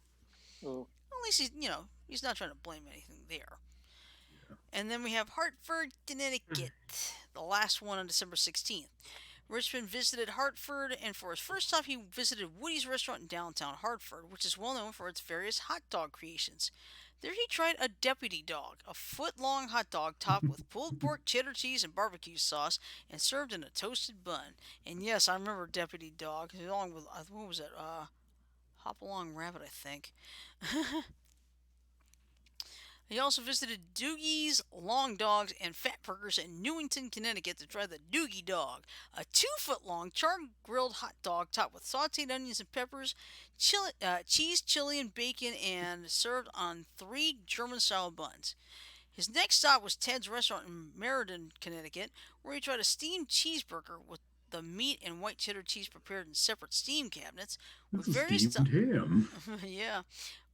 Ooh. At least he's not trying to blame anything there. And then we have Hartford, Connecticut, the last one on December 16th. Richmond visited Hartford, and for his first stop, he visited Woody's restaurant in downtown Hartford, which is well known for its various hot dog creations. There he tried a deputy dog, a foot-long hot dog topped with pulled pork, cheddar cheese, and barbecue sauce, and served in a toasted bun. And yes, I remember deputy dog, along with, what was it, Hop Along Rabbit, I think. He also visited Doogie's Long Dogs and Fat Burgers in Newington, Connecticut to try the Doogie Dog, a 2-foot-long char-grilled hot dog topped with sauteed onions and peppers, cheese, chili, and bacon, and served on 3 German-style buns. His next stop was Ted's Restaurant in Meriden, Connecticut, where he tried a steamed cheeseburger with the meat and white cheddar cheese prepared in separate steam cabinets with That's a various steamed ham. yeah,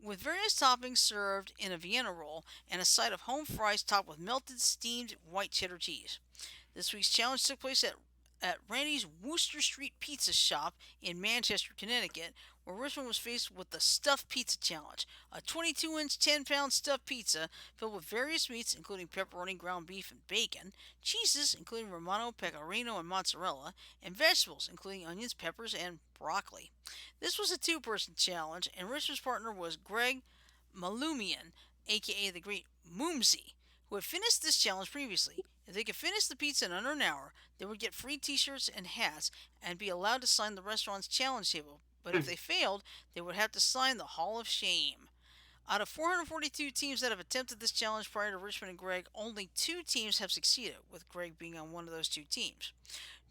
with various toppings served in a Vienna roll and a side of home fries topped with melted steamed white cheddar cheese. This week's challenge took place at at Randy's Wooster Street Pizza Shop in Manchester, Connecticut, where Richmond was faced with the Stuffed Pizza Challenge, a 22-inch, 10-pound stuffed pizza filled with various meats, including pepperoni, ground beef, and bacon, cheeses, including Romano, Pecorino, and mozzarella, and vegetables, including onions, peppers, and broccoli. This was a two-person challenge, and Richmond's partner was Greg Malumian, aka the Great Moomsy, who had finished this challenge previously. If they could finish the pizza in under an hour, they would get free t-shirts and hats and be allowed to sign the restaurant's challenge table. But if they failed, they would have to sign the Hall of Shame. Out of 442 teams that have attempted this challenge prior to Richmond and Greg, only two teams have succeeded, with Greg being on one of those two teams.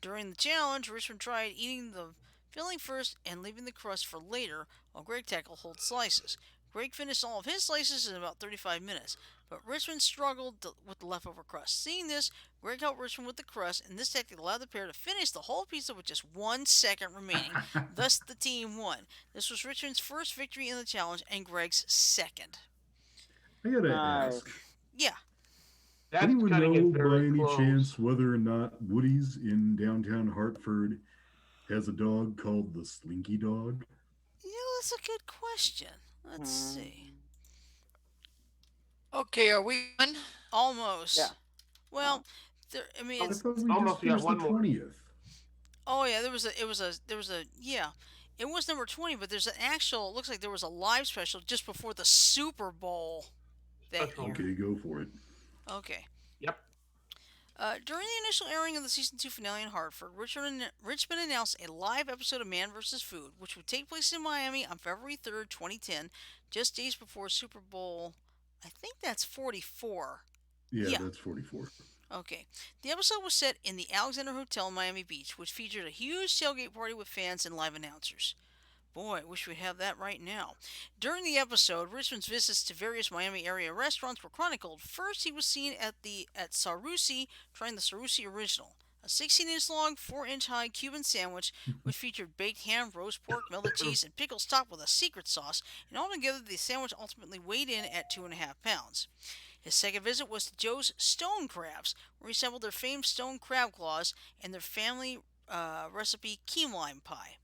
During the challenge, Richmond tried eating the filling first and leaving the crust for later, while Greg tackled whole slices. Greg finished all of his slices in about 35 minutes, but Richmond struggled with the leftover crust. Seeing this, Greg helped Richmond with the crust, and this tactic allowed the pair to finish the whole pizza with just 1 second remaining. Thus, the team won. This was Richmond's first victory in the challenge and Greg's second. I gotta Nice. ask. Yeah. That's Anyone cutting it know by very any close. chance whether or not Woody's in downtown Hartford has a dog called the Slinky Dog? Yeah, that's a good question. Let's see. Okay, are we on? Almost. Yeah. Well, there, I mean, I it's thought we Almost just got finished the one more. 20th. oh yeah, yeah, it was number 20, but there's an actual. It looks like there was a live special just before the Super Bowl that Special. year. Okay, go for it. Okay. Yep. During the initial airing of the season 2 finale in Hartford, Richmond announced a live episode of Man vs. Food, which would take place in Miami on February 3rd, 2010, just days before Super Bowl. I think that's 44. Yeah, Yeah. that's 44. Okay. The episode was set in the Alexander Hotel in Miami Beach, which featured a huge tailgate party with fans and live announcers. Boy, I wish we'd have that right now. During the episode, Richmond's visits to various Miami area restaurants were chronicled. First, he was seen at Sarusi trying the Sarusi Original, a 16-inch long, 4-inch high Cuban sandwich which featured baked ham, roast pork, melted cheese, and pickles topped with a secret sauce, and altogether the sandwich ultimately weighed in at 2.5 pounds. His second visit was to Joe's Stone Crabs, where he sampled their famed stone crab claws and their family recipe key lime pie.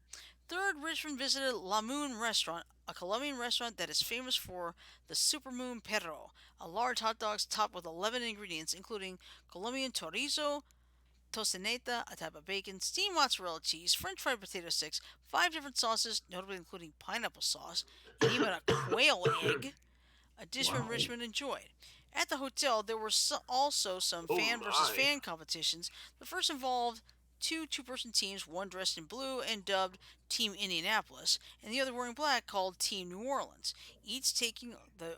Third, Richmond visited La Moon Restaurant, a Colombian restaurant that is famous for the Supermoon Perro, a large hot dog topped with 11 ingredients, including Colombian chorizo, tocineta, a type of bacon, steamed mozzarella cheese, French fried potato sticks, 5 different sauces, notably including pineapple sauce, and even a quail egg, a dish Wow. Richmond enjoyed. At the hotel, there were also some Oh fan versus my. fan competitions. The first involved two-person teams, one dressed in blue and dubbed Team Indianapolis, and the other wearing black called Team New Orleans, each taking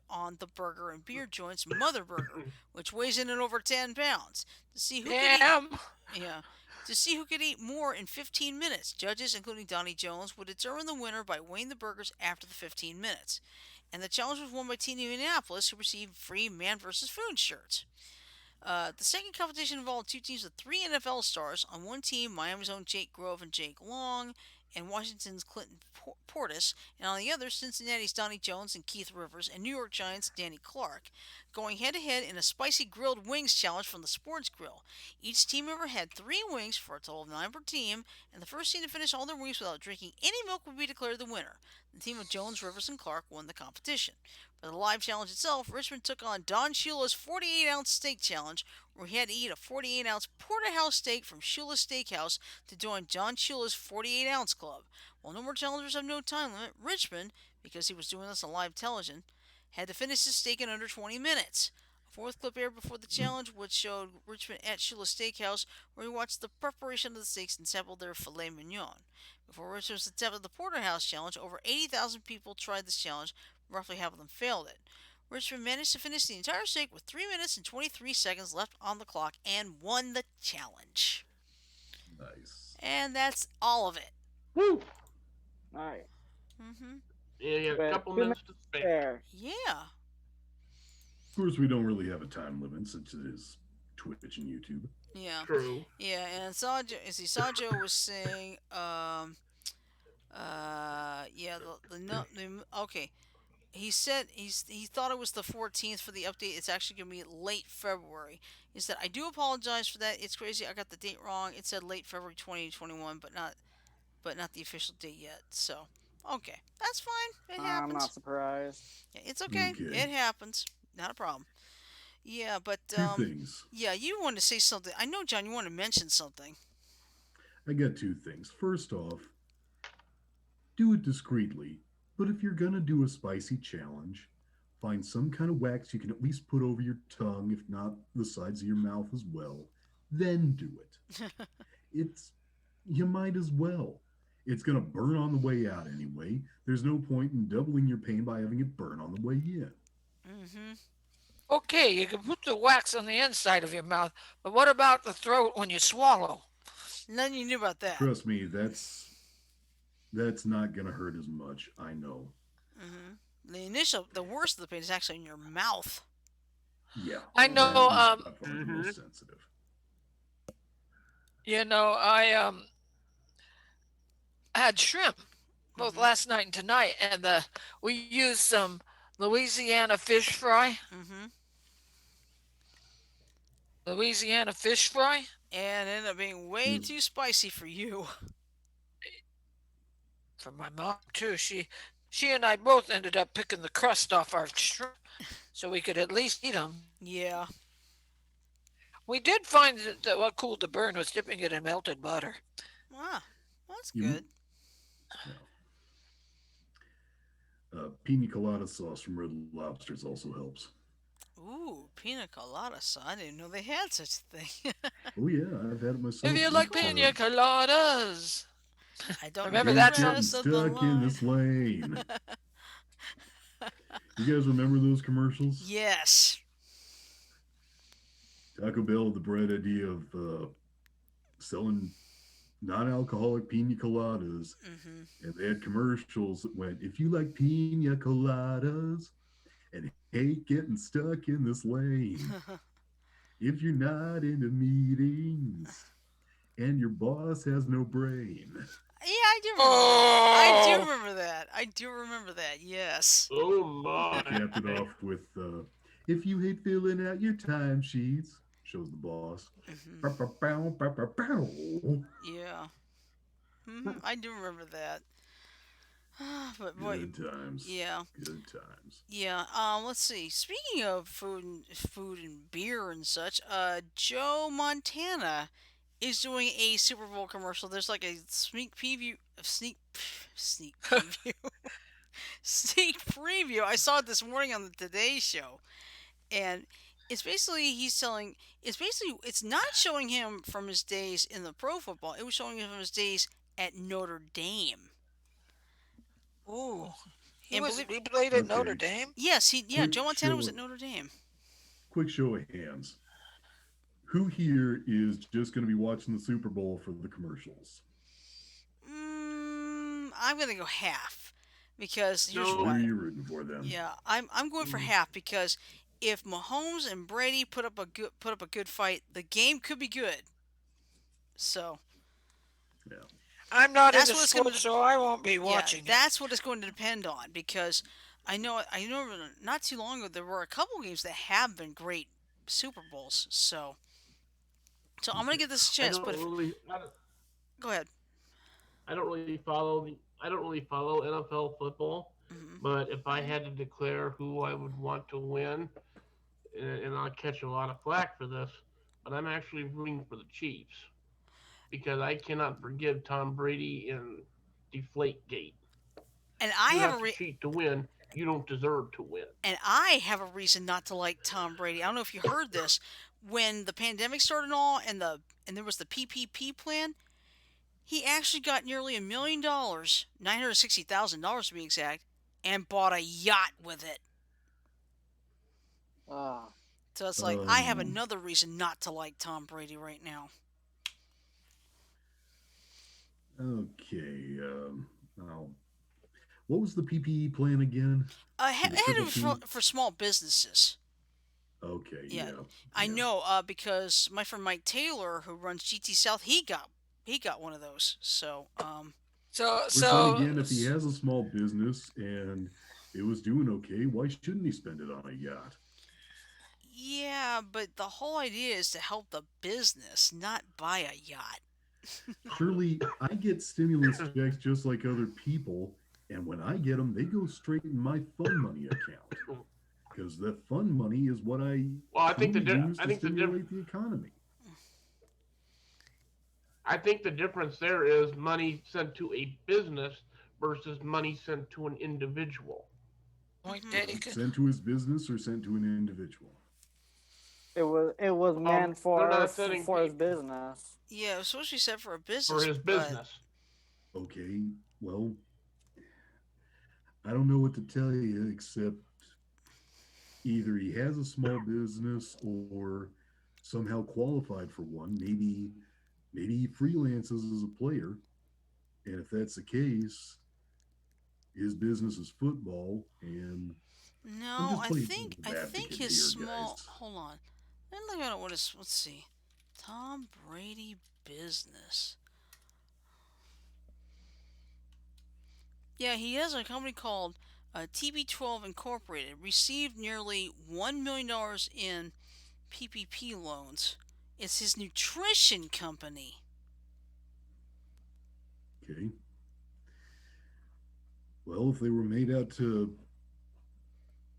on the burger and beer joint's Mother Burger, which weighs in at over 10 pounds. To see who could eat, Damn. yeah, to see who could eat more in 15 minutes. Judges, including Donnie Jones, would determine the winner by weighing the burgers after the 15 minutes. And the challenge was won by Team Indianapolis, who received free Man vs. Food shirts. The second competition involved two teams with three NFL stars. On one team, Miami's own Jake Grove and Jake Long, and Washington's Clinton Portis, and on the other, Cincinnati's Donnie Jones and Keith Rivers, and New York Giants' Danny Clark, going head to head in a spicy grilled wings challenge from the Sports Grill. Each team member had 3 wings for a total of 9 per team, and the first team to finish all their wings without drinking any milk would be declared the winner. The team of Jones, Rivers, and Clark won the competition. For the live challenge itself, Richmond took on Don Shula's 48-ounce steak challenge, where he had to eat a 48-ounce porterhouse steak from Shula's Steakhouse to join John Shula's 48-ounce club. While no more challengers have no time limit, Richmond, because he was doing this on live television, had to finish his steak in under 20 minutes. A fourth clip aired before the challenge, which showed Richmond at Shula's Steakhouse, where he watched the preparation of the steaks and sampled their filet mignon. Before Richmond's attempt at the Porterhouse Challenge, over 80,000 people tried this challenge. Roughly half of them failed it. Richmond managed to finish the entire steak with 3 minutes and 23 seconds left on the clock and won the challenge. Nice. And that's all of it. Woo! Nice. Mm-hmm. Yeah, you got a But couple 2 minutes to spare. There. Yeah. Of course, we don't really have a time limit since it is Twitch and YouTube. Yeah. True. Yeah, and Sajo was saying, yeah, okay. he said he thought it was the 14th for the update. It's actually going to be late February. He said, "I do apologize for that. It's crazy. I got the date wrong. It said late February 2021, but not the official date yet." So, okay, that's fine. It I'm not happens. surprised. Yeah, it's okay. Okay. It happens. Not a problem. Yeah, but Two things. yeah, you wanted to say something. I know, John. You want to mention something. I got two things. First off, do it discreetly, but if you're gonna do a spicy challenge, find some kind of wax you can at least put over your tongue, if not the sides of your mouth as well. Then do it. It's You might as well. It's gonna burn on the way out anyway. There's no point in doubling your pain by having it burn on the way in. Mm-hmm. Okay, you can put the wax on the inside of your mouth, but what about the throat when you swallow? Nothing you knew about that. Trust me, that's not gonna hurt as much. I know. The worst of the pain is actually in your mouth. Yeah, I that know, is by far the Mm-hmm. most sensitive. I had shrimp both Mm-hmm. last night and tonight, and we used some Louisiana fish fry. Mm-hmm. Louisiana fish fry And it ended up being way Mm. too spicy for you. for my mom too. She and I both ended up picking the crust off our shrimp so we could at least eat them. Yeah. We did find that what cooled the burn was dipping it in melted butter. Ah, that's You, good. Pina colada sauce from Red Lobsters also helps. Ooh, pina colada. So I didn't know they had such a thing. Oh yeah, I've had it myself. If you like It's, pina coladas, I don't remember know the that Keep song? getting rest of the stuck in line. this lane. You guys remember those commercials? Yes. Taco Bell had the bright idea of selling non-alcoholic pina coladas, Mm-hmm. and they had commercials that went, "If you like pina coladas and hate getting stuck in this lane, if you're not into meetings and your boss has no brain." Yeah, I do remember that. I do Oh, remember that. I do remember that. Yes. Oh They my. capped it off with, "If you hate filling out your timesheets," shows the boss. Mm-hmm. Bow, bow, bow, bow, bow, bow. Yeah. I do remember that. But boy, Good times. yeah, Good times. yeah. Let's see. Speaking of food and beer and such, Joe Montana is doing a Super Bowl commercial. There's like a sneak preview, sneak preview. I saw it this morning on the Today Show, and it's not showing him from his days in the pro football. It was showing him from his days at Notre Dame. ooh, And believe he played at Notre Okay. Dame. Yes, Quick Joe Montana was show at Notre Dame. quick show of hands. Who here is just going to be watching the Super Bowl for the commercials? I'm gonna go half because here's Who No. are why. you rooting for then? Yeah, I'm going for half because if Mahomes and Brady put up a good fight, the game could be good. So Yeah. I'm not that's into what it's gonna. sports, so I won't be Yeah, watching it. that's what it's going to depend on because I know not too long ago there were a couple games that have been great Super Bowls. So I'm gonna Okay. give this a I chance. don't But really. I don't, go ahead. I don't really follow. I don't really follow NFL football. Hmm. But if I had to declare who I would want to win, and I'll catch a lot of flack for this, but I'm actually rooting for the Chiefs because I cannot forgive Tom Brady in Deflategate. And I You have have a to cheat to win. You don't deserve to win. reason not to like Tom Brady. I don't know if you heard this when the pandemic started and all, and there was the PPP plan. He actually got nearly $1 million, $960,000 to be exact, and bought a yacht with it. Ah, So it's like I have Um, another reason not to like Tom Brady right now. okay. Now, what was the PPE plan again It for the had to triple be P? for small businesses. Okay. Yeah, Yeah. I Yeah. know because my friend Mike Taylor, who runs GT South, he got one of those. So So Which then so again, if he has a small business and It was doing okay. Why shouldn't he spend it on a yacht? Yeah, but the whole idea is to help the business, not buy a yacht. Surely I get stimulus checks just like other people, and when I get them, they go straight in my fun money account because that fun money is what I Well, only use I to think stimulate the economy. the difference there is money sent to a business versus money sent to an individual. Point Hmm. taken. Sent to his business or sent to an individual. It was meant They're for not sending for his business. Yeah, it was supposed to be set for a for business, his but business. Okay, well, I don't know what to tell you except either he has a small business or somehow qualified for one. Maybe he freelances as a player, and if that's the case, his business is football, and I'm no, just I playing think devil's I think advocate his here, small. guys. Hold on, let me look at what is. Let's see, Tom Brady business. Yeah, he has a company called TB12 Incorporated. Received nearly $1 million in PPP loans. It's his nutrition company. Okay, well, if they were made out to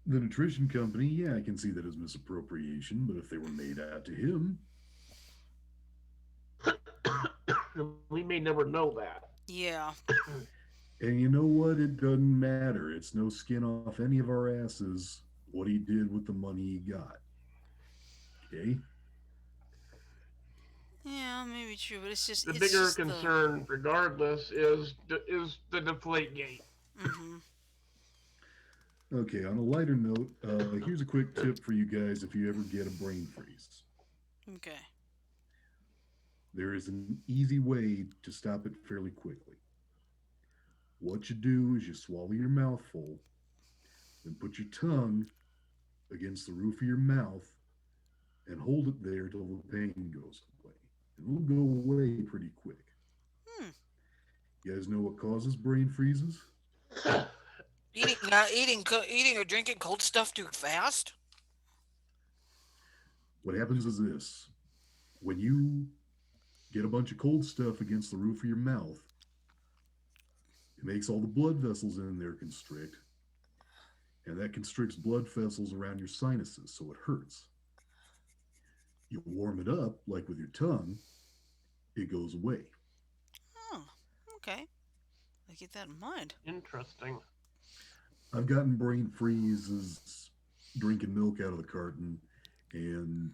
the nutrition company, yeah, I can see that as misappropriation. But if they were made out to him, We may never know that. Yeah. and you know what? It doesn't matter. It's no skin off any of our asses what he did with the money he got. Okay. Yeah, maybe true, but The it's bigger just the. concern, regardless, is the deflate gate. Mhm. Okay. On a lighter note, here's a quick tip for you guys if you ever get a brain freeze. Okay. There is an easy way to stop it fairly quickly. What you do is you swallow your mouth full, then put your tongue against the roof of your mouth and hold it there till the pain goes away. It will go away pretty quick. Hmm. You guys know what causes brain freezes? Eating or drinking cold stuff too fast. What happens is this: when you get a bunch of cold stuff against the roof of your mouth, it makes all the blood vessels in there constrict, and that constricts blood vessels around your sinuses, so it hurts. You warm it up, like with your tongue, it goes away. Oh. Okay. I keep that in mind. Interesting. I've gotten brain freezes drinking milk out of the carton, and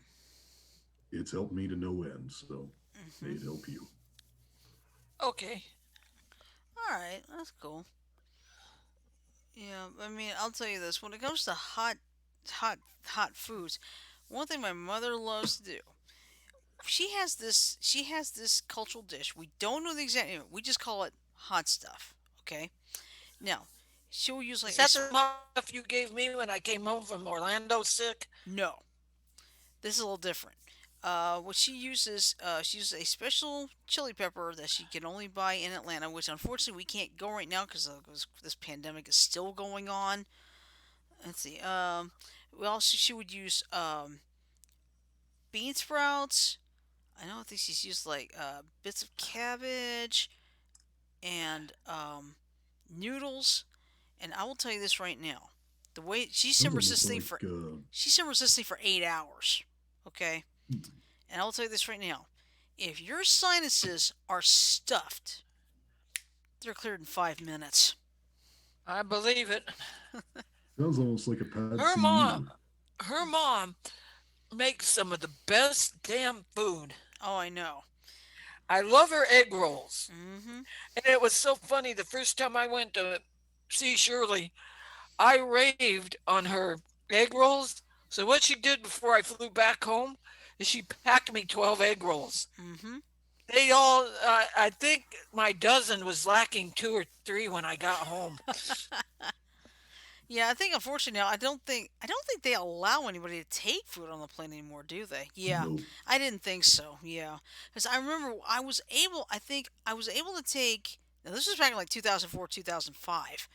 it's helped me to no end. So may Mhm. it help you. Okay. All right, that's cool. Yeah, I mean, I'll tell you this: when it comes to hot foods, one thing my mother loves to do. She has this cultural dish. We don't know the exact name. We just call it hot stuff. Okay. Now, she'll use like Is a that the hot stuff you gave me when I came home from Orlando sick? no. This is a little different. What she uses a special chili pepper that she can only buy in Atlanta, which unfortunately we can't go right now because this pandemic is still going on. Let's see. Well, she would use bean sprouts. I don't think she's used like bits of cabbage and noodles. And I will tell you this right now: the way Sounds almost like she simmers this thing for 8 hours. Okay, hmm, and I will tell you this right now: if your sinuses are stuffed, they're cleared in 5 minutes. I believe it. sounds almost like a pad Her see mom, ew. her mom makes some of the best damn food. Oh, I know. I love her egg rolls. Mm-hmm. And it was so funny the first time I went to see Shirley, I raved on her egg rolls. So what she did before I flew back home is she packed me 12 egg rolls. Mm-hmm. They all, I think my dozen was lacking two or three when I got home. Yeah, I think unfortunately now I don't think they allow anybody to take food on the plane anymore, do they? Yeah, No, I didn't think so. Yeah, because I remember I think I was able to take. Now this was back in like 2004, 2005.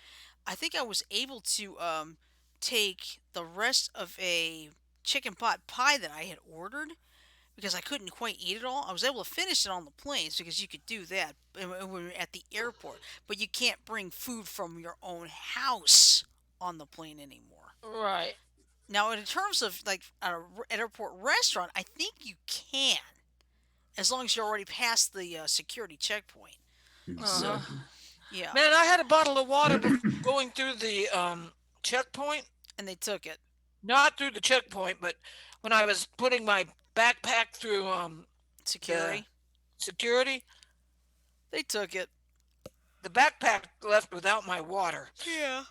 I think I was able to take the rest of a chicken pot pie that I had ordered because I couldn't quite eat it all. I was able to finish it on the planes because you could do that when we were at the airport, but you can't bring food from your own house on the plane anymore. Right. Now, in terms of like an airport restaurant, I think you can as long as you're already past the security checkpoint. So, Uh-huh. Exactly. yeah, Man, I had a bottle of water going through the checkpoint. and they took it. Not through the checkpoint, but when I was putting my backpack through the Security, security, they took it. the backpack left without my water. Yeah.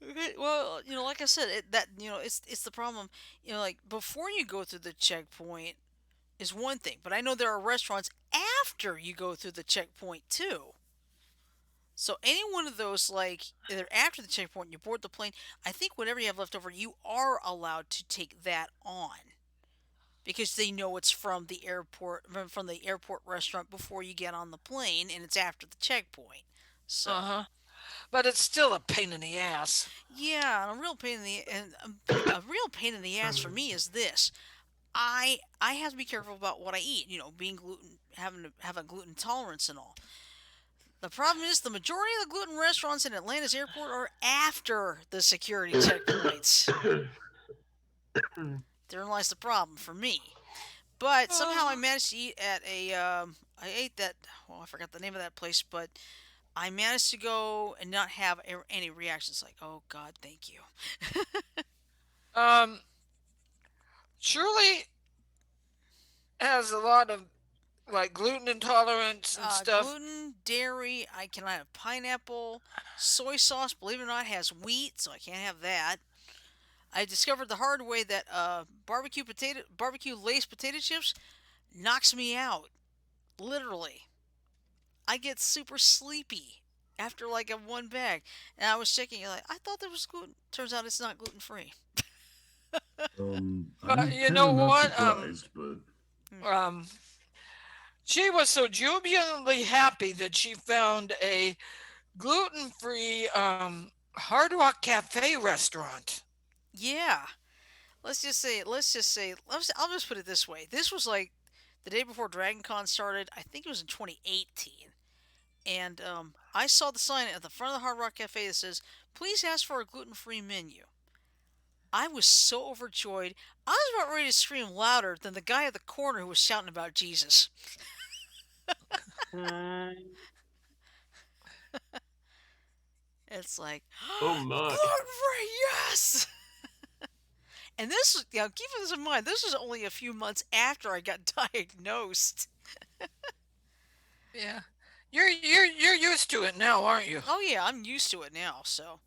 Okay, well, like I said, it's the problem. Like before you go through the checkpoint is one thing, but I know there are restaurants after you go through the checkpoint too. So any one of those, like either after the checkpoint, you board the plane. I think whatever you have left over, you are allowed to take that on because they know it's from the airport restaurant before you get on the plane, and it's after the checkpoint. So. Uh-huh. But it's still a pain in the ass. Yeah, and a real pain in the ass for me is this. I have to be careful about what I eat. Being gluten, having to have a gluten tolerance and all. The problem is the majority of the gluten restaurants in Atlanta's airport are after the security checkpoints. Therein lies the problem for me. But somehow I Uh, managed to eat at a. I ate that. Well, I forgot the name of that place, but I managed to go and not have any reactions. Like, oh God, thank you. um, Shirley has a lot of like gluten intolerance and stuff. Gluten, dairy. I cannot have pineapple. Soy sauce, believe it or not, has wheat, so I can't have that. I discovered the hard way that barbecue laced potato chips knocks me out. Literally, I get super sleepy after like a one bag. And I was checking, like I thought there was gluten. Turns out it's not gluten free. But I'm you kind know of not what? surprised, but Um, she was so jubilantly happy that she found a gluten-free Hard Rock Cafe restaurant. Yeah. I'll just put it this way. This was like the day before Dragon Con started. I think it was in 2018. And I saw the sign at the front of the Hard Rock Cafe that says, "Please ask for a gluten-free menu." I was so overjoyed. I was about ready to scream louder than the guy at the corner who was shouting about Jesus. Mm, It's like, Oh my. gluten-free, yes! And this was, keeping this in mind, this was only a few months after I got diagnosed. Yeah, you're used to it now, aren't you? Oh yeah, I'm used to it now, so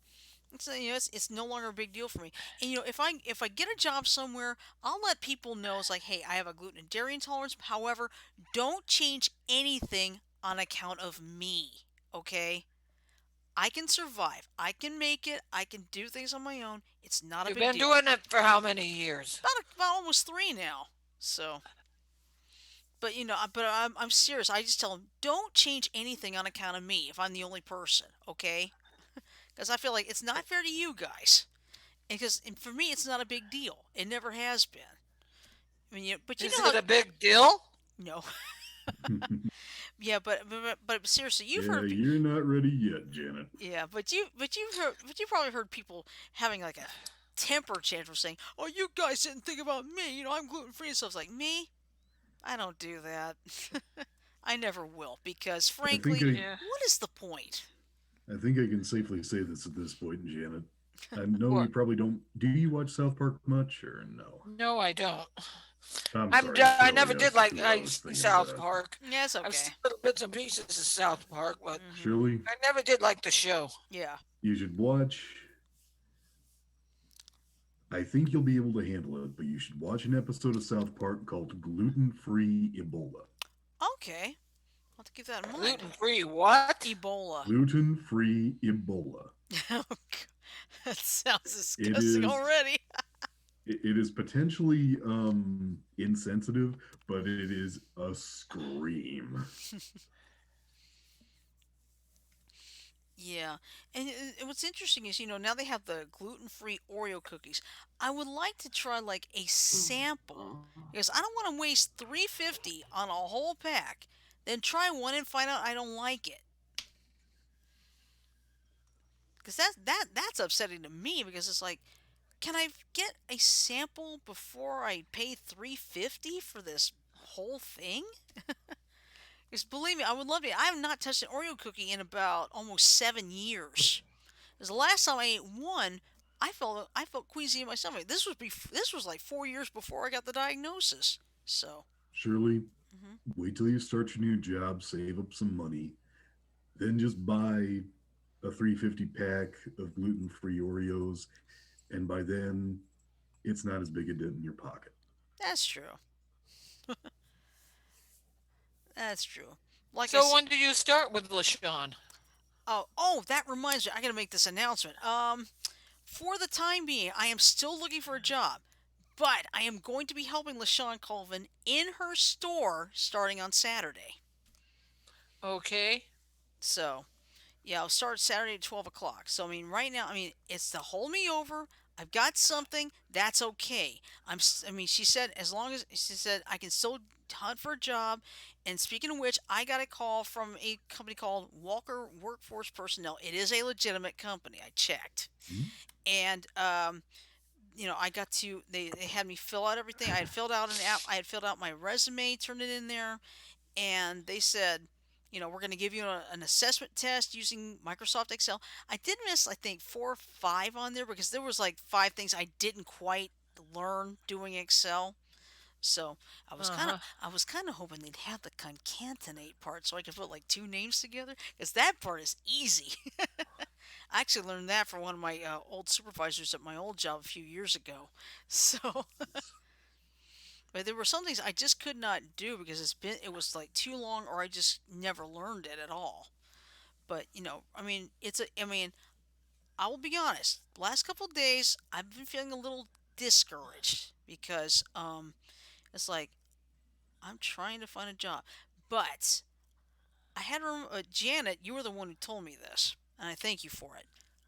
it's no longer a big deal for me. And if I get a job somewhere, I'll let people know it's like, hey, I have a gluten and dairy intolerance. However, don't change anything on account of me. Okay, I can survive. I can make it. I can do things on my own. It's not a You've big been deal. doing it for how many years? About almost 3 now. So, but I'm serious. I just tell them don't change anything on account of me if I'm the only person. Okay, because I feel like it's not fair to you guys. Because for me, it's not a big deal. It never has been. I mean, but you Is know how it a big deal? no, yeah, but seriously, you've yeah, heard you're not ready yet, Janet. yeah, but you probably heard people having like a temper tantrum saying, "Oh, you guys didn't think about me. I'm gluten free and stuff." It's like me, I don't do that. I never will because I think frankly, I, Yeah. what is the point? I think I can safely say this at this point, Janet. I know you What? probably don't. Do you watch South Park much or no? No, I don't. I'm sorry, I Shirley. never did That's like who I was thinking South about. Park. Yeah, it's I've okay. seen little bits and pieces of South Park, but Hmm. Shirley, I never did like the show. Yeah. you should watch. I think you'll be able to handle it, but you should watch an episode of South Park called Gluten Free Ebola. Okay. I'll have to keep that in mind. Gluten free what? Ebola. Gluten Free Ebola. Oh, that sounds It disgusting is already. it is potentially insensitive, but it is a scream. Yeah, and what's interesting is, now they have the gluten-free Oreo cookies. I would like to try like a sample because I don't want to waste 350 on a whole pack, then try one and find out I don't like it. Because that's upsetting to me because it's like, can I get a sample before I pay 350 for this whole thing? Because believe me, I would love it. I have not touched an Oreo cookie in about almost 7 years. Because the last time I ate one, I felt queasy in my stomach. This was like 4 years before I got the diagnosis. So, Shirley, hmm wait till you start your new job, save up some money, then just buy a 350 pack of gluten free Oreos, and by then it's not as big a dent in your pocket. that's true. That's true. Like I So said, when do you start with LaShawn? oh, that reminds me. I got to make this announcement. For the time being, I am still looking for a job, but I am going to be helping LaShawn Colvin in her store starting on Saturday. Okay. So, yeah, I'll start Saturday at 12 o'clock. So, I mean, right now, I mean, it's to hold me over. I've got something. That's okay. I mean, she said, as long as, she said, I can still hunt for a job. And speaking of which, I got a call from a company called Walker Workforce Personnel. It is a legitimate company. I checked. Hmm? And, I got to, they had me fill out everything. I had filled out an app. I had filled out my resume, turned it in there, and they said, we're going to give you an assessment test using Microsoft Excel. I did miss, I think, 4 or 5 on there because there was like 5 things I didn't quite learn doing Excel. So Uh-huh. I was kind of hoping they'd have the concatenate part so I could put like two names together because that part is easy. I actually learned that from one of my old supervisors at my old job a few years ago. So, but there were some things I just could not do because it was like too long or I just never learned it at all. But I mean, I mean, I will be honest. The last couple of days, I've been feeling a little discouraged because it's like I'm trying to find a job, but I had to Janet. You were the one who told me this, and I thank you for it.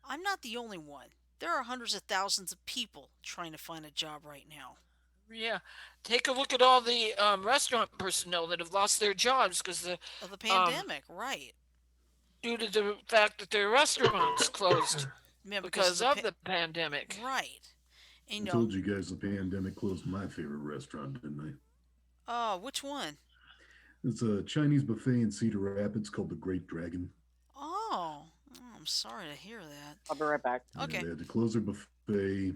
I'm not the only one. There are hundreds of thousands of people trying to find a job right now Yeah. Take a look at all the restaurant personnel that have lost their jobs because the of the um, pandemic, right? due to the fact that their restaurants closed Yeah, because of because the of the pandemic. right. And, I told you guys the pandemic closed my favorite restaurant, didn't I? oh, which one? It's a Chinese buffet in Cedar Rapids called the Great Dragon. I'm sorry to hear that. I'll be right back. Yeah, Okay, they had to close their buffet,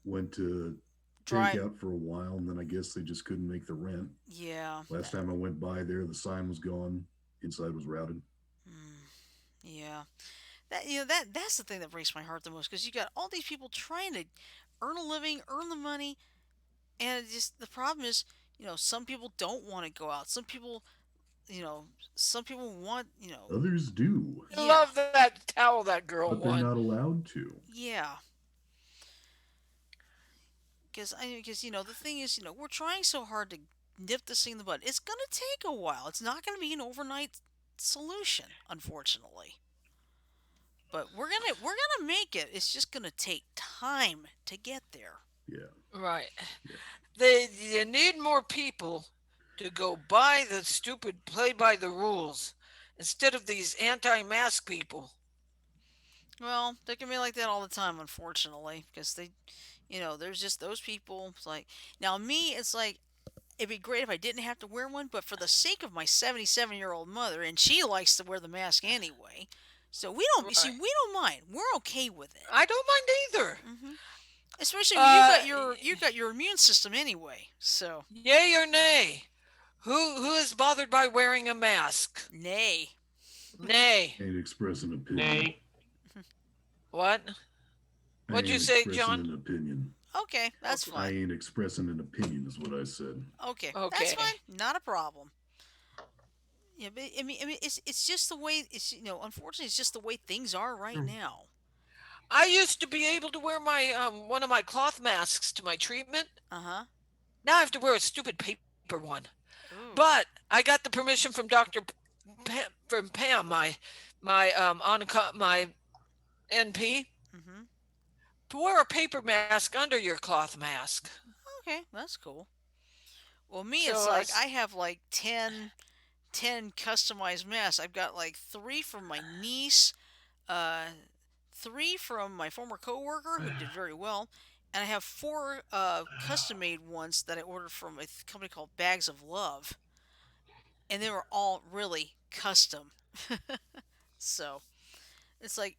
went to dry. takeout for a while, and then I guess they just couldn't make the rent. Yeah, Last time I went by there, the sign was gone, inside was routed. mm, yeah. That's the thing that breaks my heart the most because you got all these people trying to earn a living, earn the money, and just the problem is, some people don't want to go out. You know, some people want, Others do, I yeah, love that towel that girl but they're won. not allowed to. yeah. Because the thing is, we're trying so hard to nip this thing in the bud. It's gonna take a while. It's not gonna be an overnight solution, unfortunately. But we're gonna make it. It's just gonna take time to get there. Yeah, Right. yeah. They you need more people to go by the stupid play by the rules instead of these anti-mask people. Well, they can be like that all the time, unfortunately, because there's just those people. It's like now me, it's like it'd be great if I didn't have to wear one, but for the sake of my 77-year-old mother, and she likes to wear the mask anyway, so we don't see Right. we don't mind. We're okay with it. I don't mind either. Especially when you Uh, got your immune system anyway. So yay or nay? Who is bothered by wearing a mask? nay. Nay. Ain't express an opinion. Nay. What? I What'd you ain't say, expressing John? an opinion. Okay, that's Okay. I fine. ain't expressing an opinion, is what I said. Okay, that's Okay. fine. Not a problem. Yeah, but I mean, it's just the way unfortunately, it's just the way things are right now. I used to be able to wear my one of my cloth masks to my treatment. Uh huh. Now I have to wear a stupid paper one. Ooh. But I got the permission from Dr. Pam, from Pam, my my my NP Mm-hmm. to wear a paper mask under your cloth mask. Okay, that's cool. Well, me, it's So like I have like 10 customized masks. I've got like three from my niece, uh, three from my former coworker who did very well, and I have four custom made ones that I ordered from a company called Bags of Love, and they were all really custom. So it's like,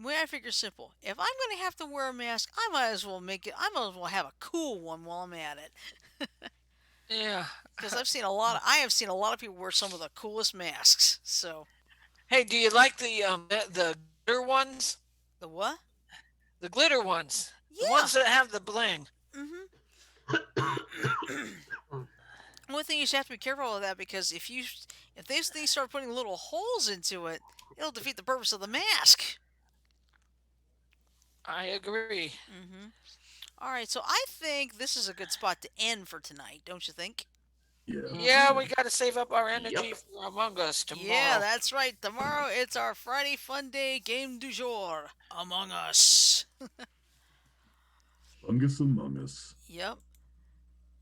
way I figure simple. If I'm gonna have to wear a mask, I might as well make it. I might as well have a cool one while I'm at it. yeah. Because I have seen a lot of people wear some of the coolest masks. So Hey, do you like the glitter ones? the what? The glitter ones, the Yeah. ones that have the bling. Mhm. One thing you just have to be careful of that because if these things start putting little holes into it, it'll defeat the purpose of the mask. I agree. Mhm. All right, so I think this is a good spot to end for tonight, don't you think? Yeah. Yeah, Yeah. we got to save up our Yep. energy for Among Us Yeah, tomorrow. that's right. Tomorrow it's our Friday Fun Day game du jour, Among Us. Fungus Among Us. Yep,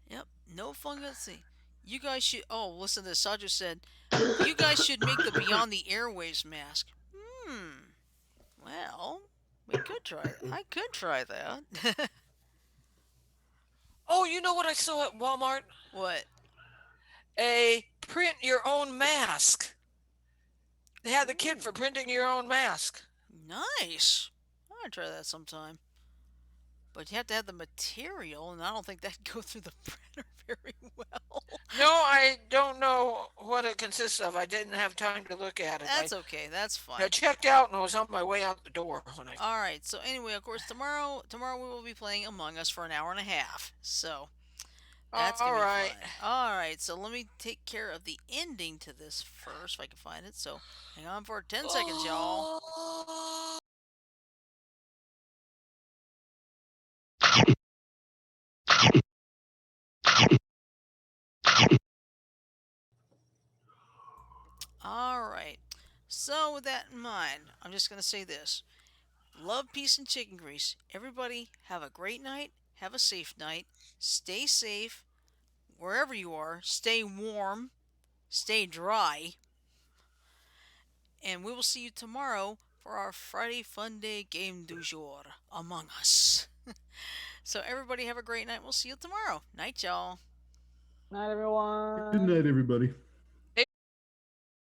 yep. No fungus. See, you guys should. Oh, listen to this. Sadju said, you guys should make the Beyond the Airwaves mask. Hmm. Well, we could try. I could try that. Oh, you know what I saw at Walmart? What? A print your own mask. They had the kit Ooh, for printing your own mask. nice. I want to try that sometime. But you have to have the material, and I don't think that'd go through the printer very well. No, I don't know what it consists of. I didn't have time to look at it. That's okay. That's I fine. checked out and I was on my way out the door when I. All right. So anyway, of course, tomorrow we will be playing Among Us for an hour and a half. So that's All gonna be right. fun. All right. So let me take care of the ending to this first, if I can find it. So hang on for 10 seconds, y'all. Oh. All right. So with that in mind, I'm just gonna say this: love, peace, and chicken grease. Everybody have a great night. Have a safe night. Stay safe wherever you are. Stay warm. Stay dry. And we will see you tomorrow for our Friday Fun Day game du jour, Among Us. So everybody have a great night. We'll see you tomorrow. Night, y'all. Night, Good everyone. night, everybody.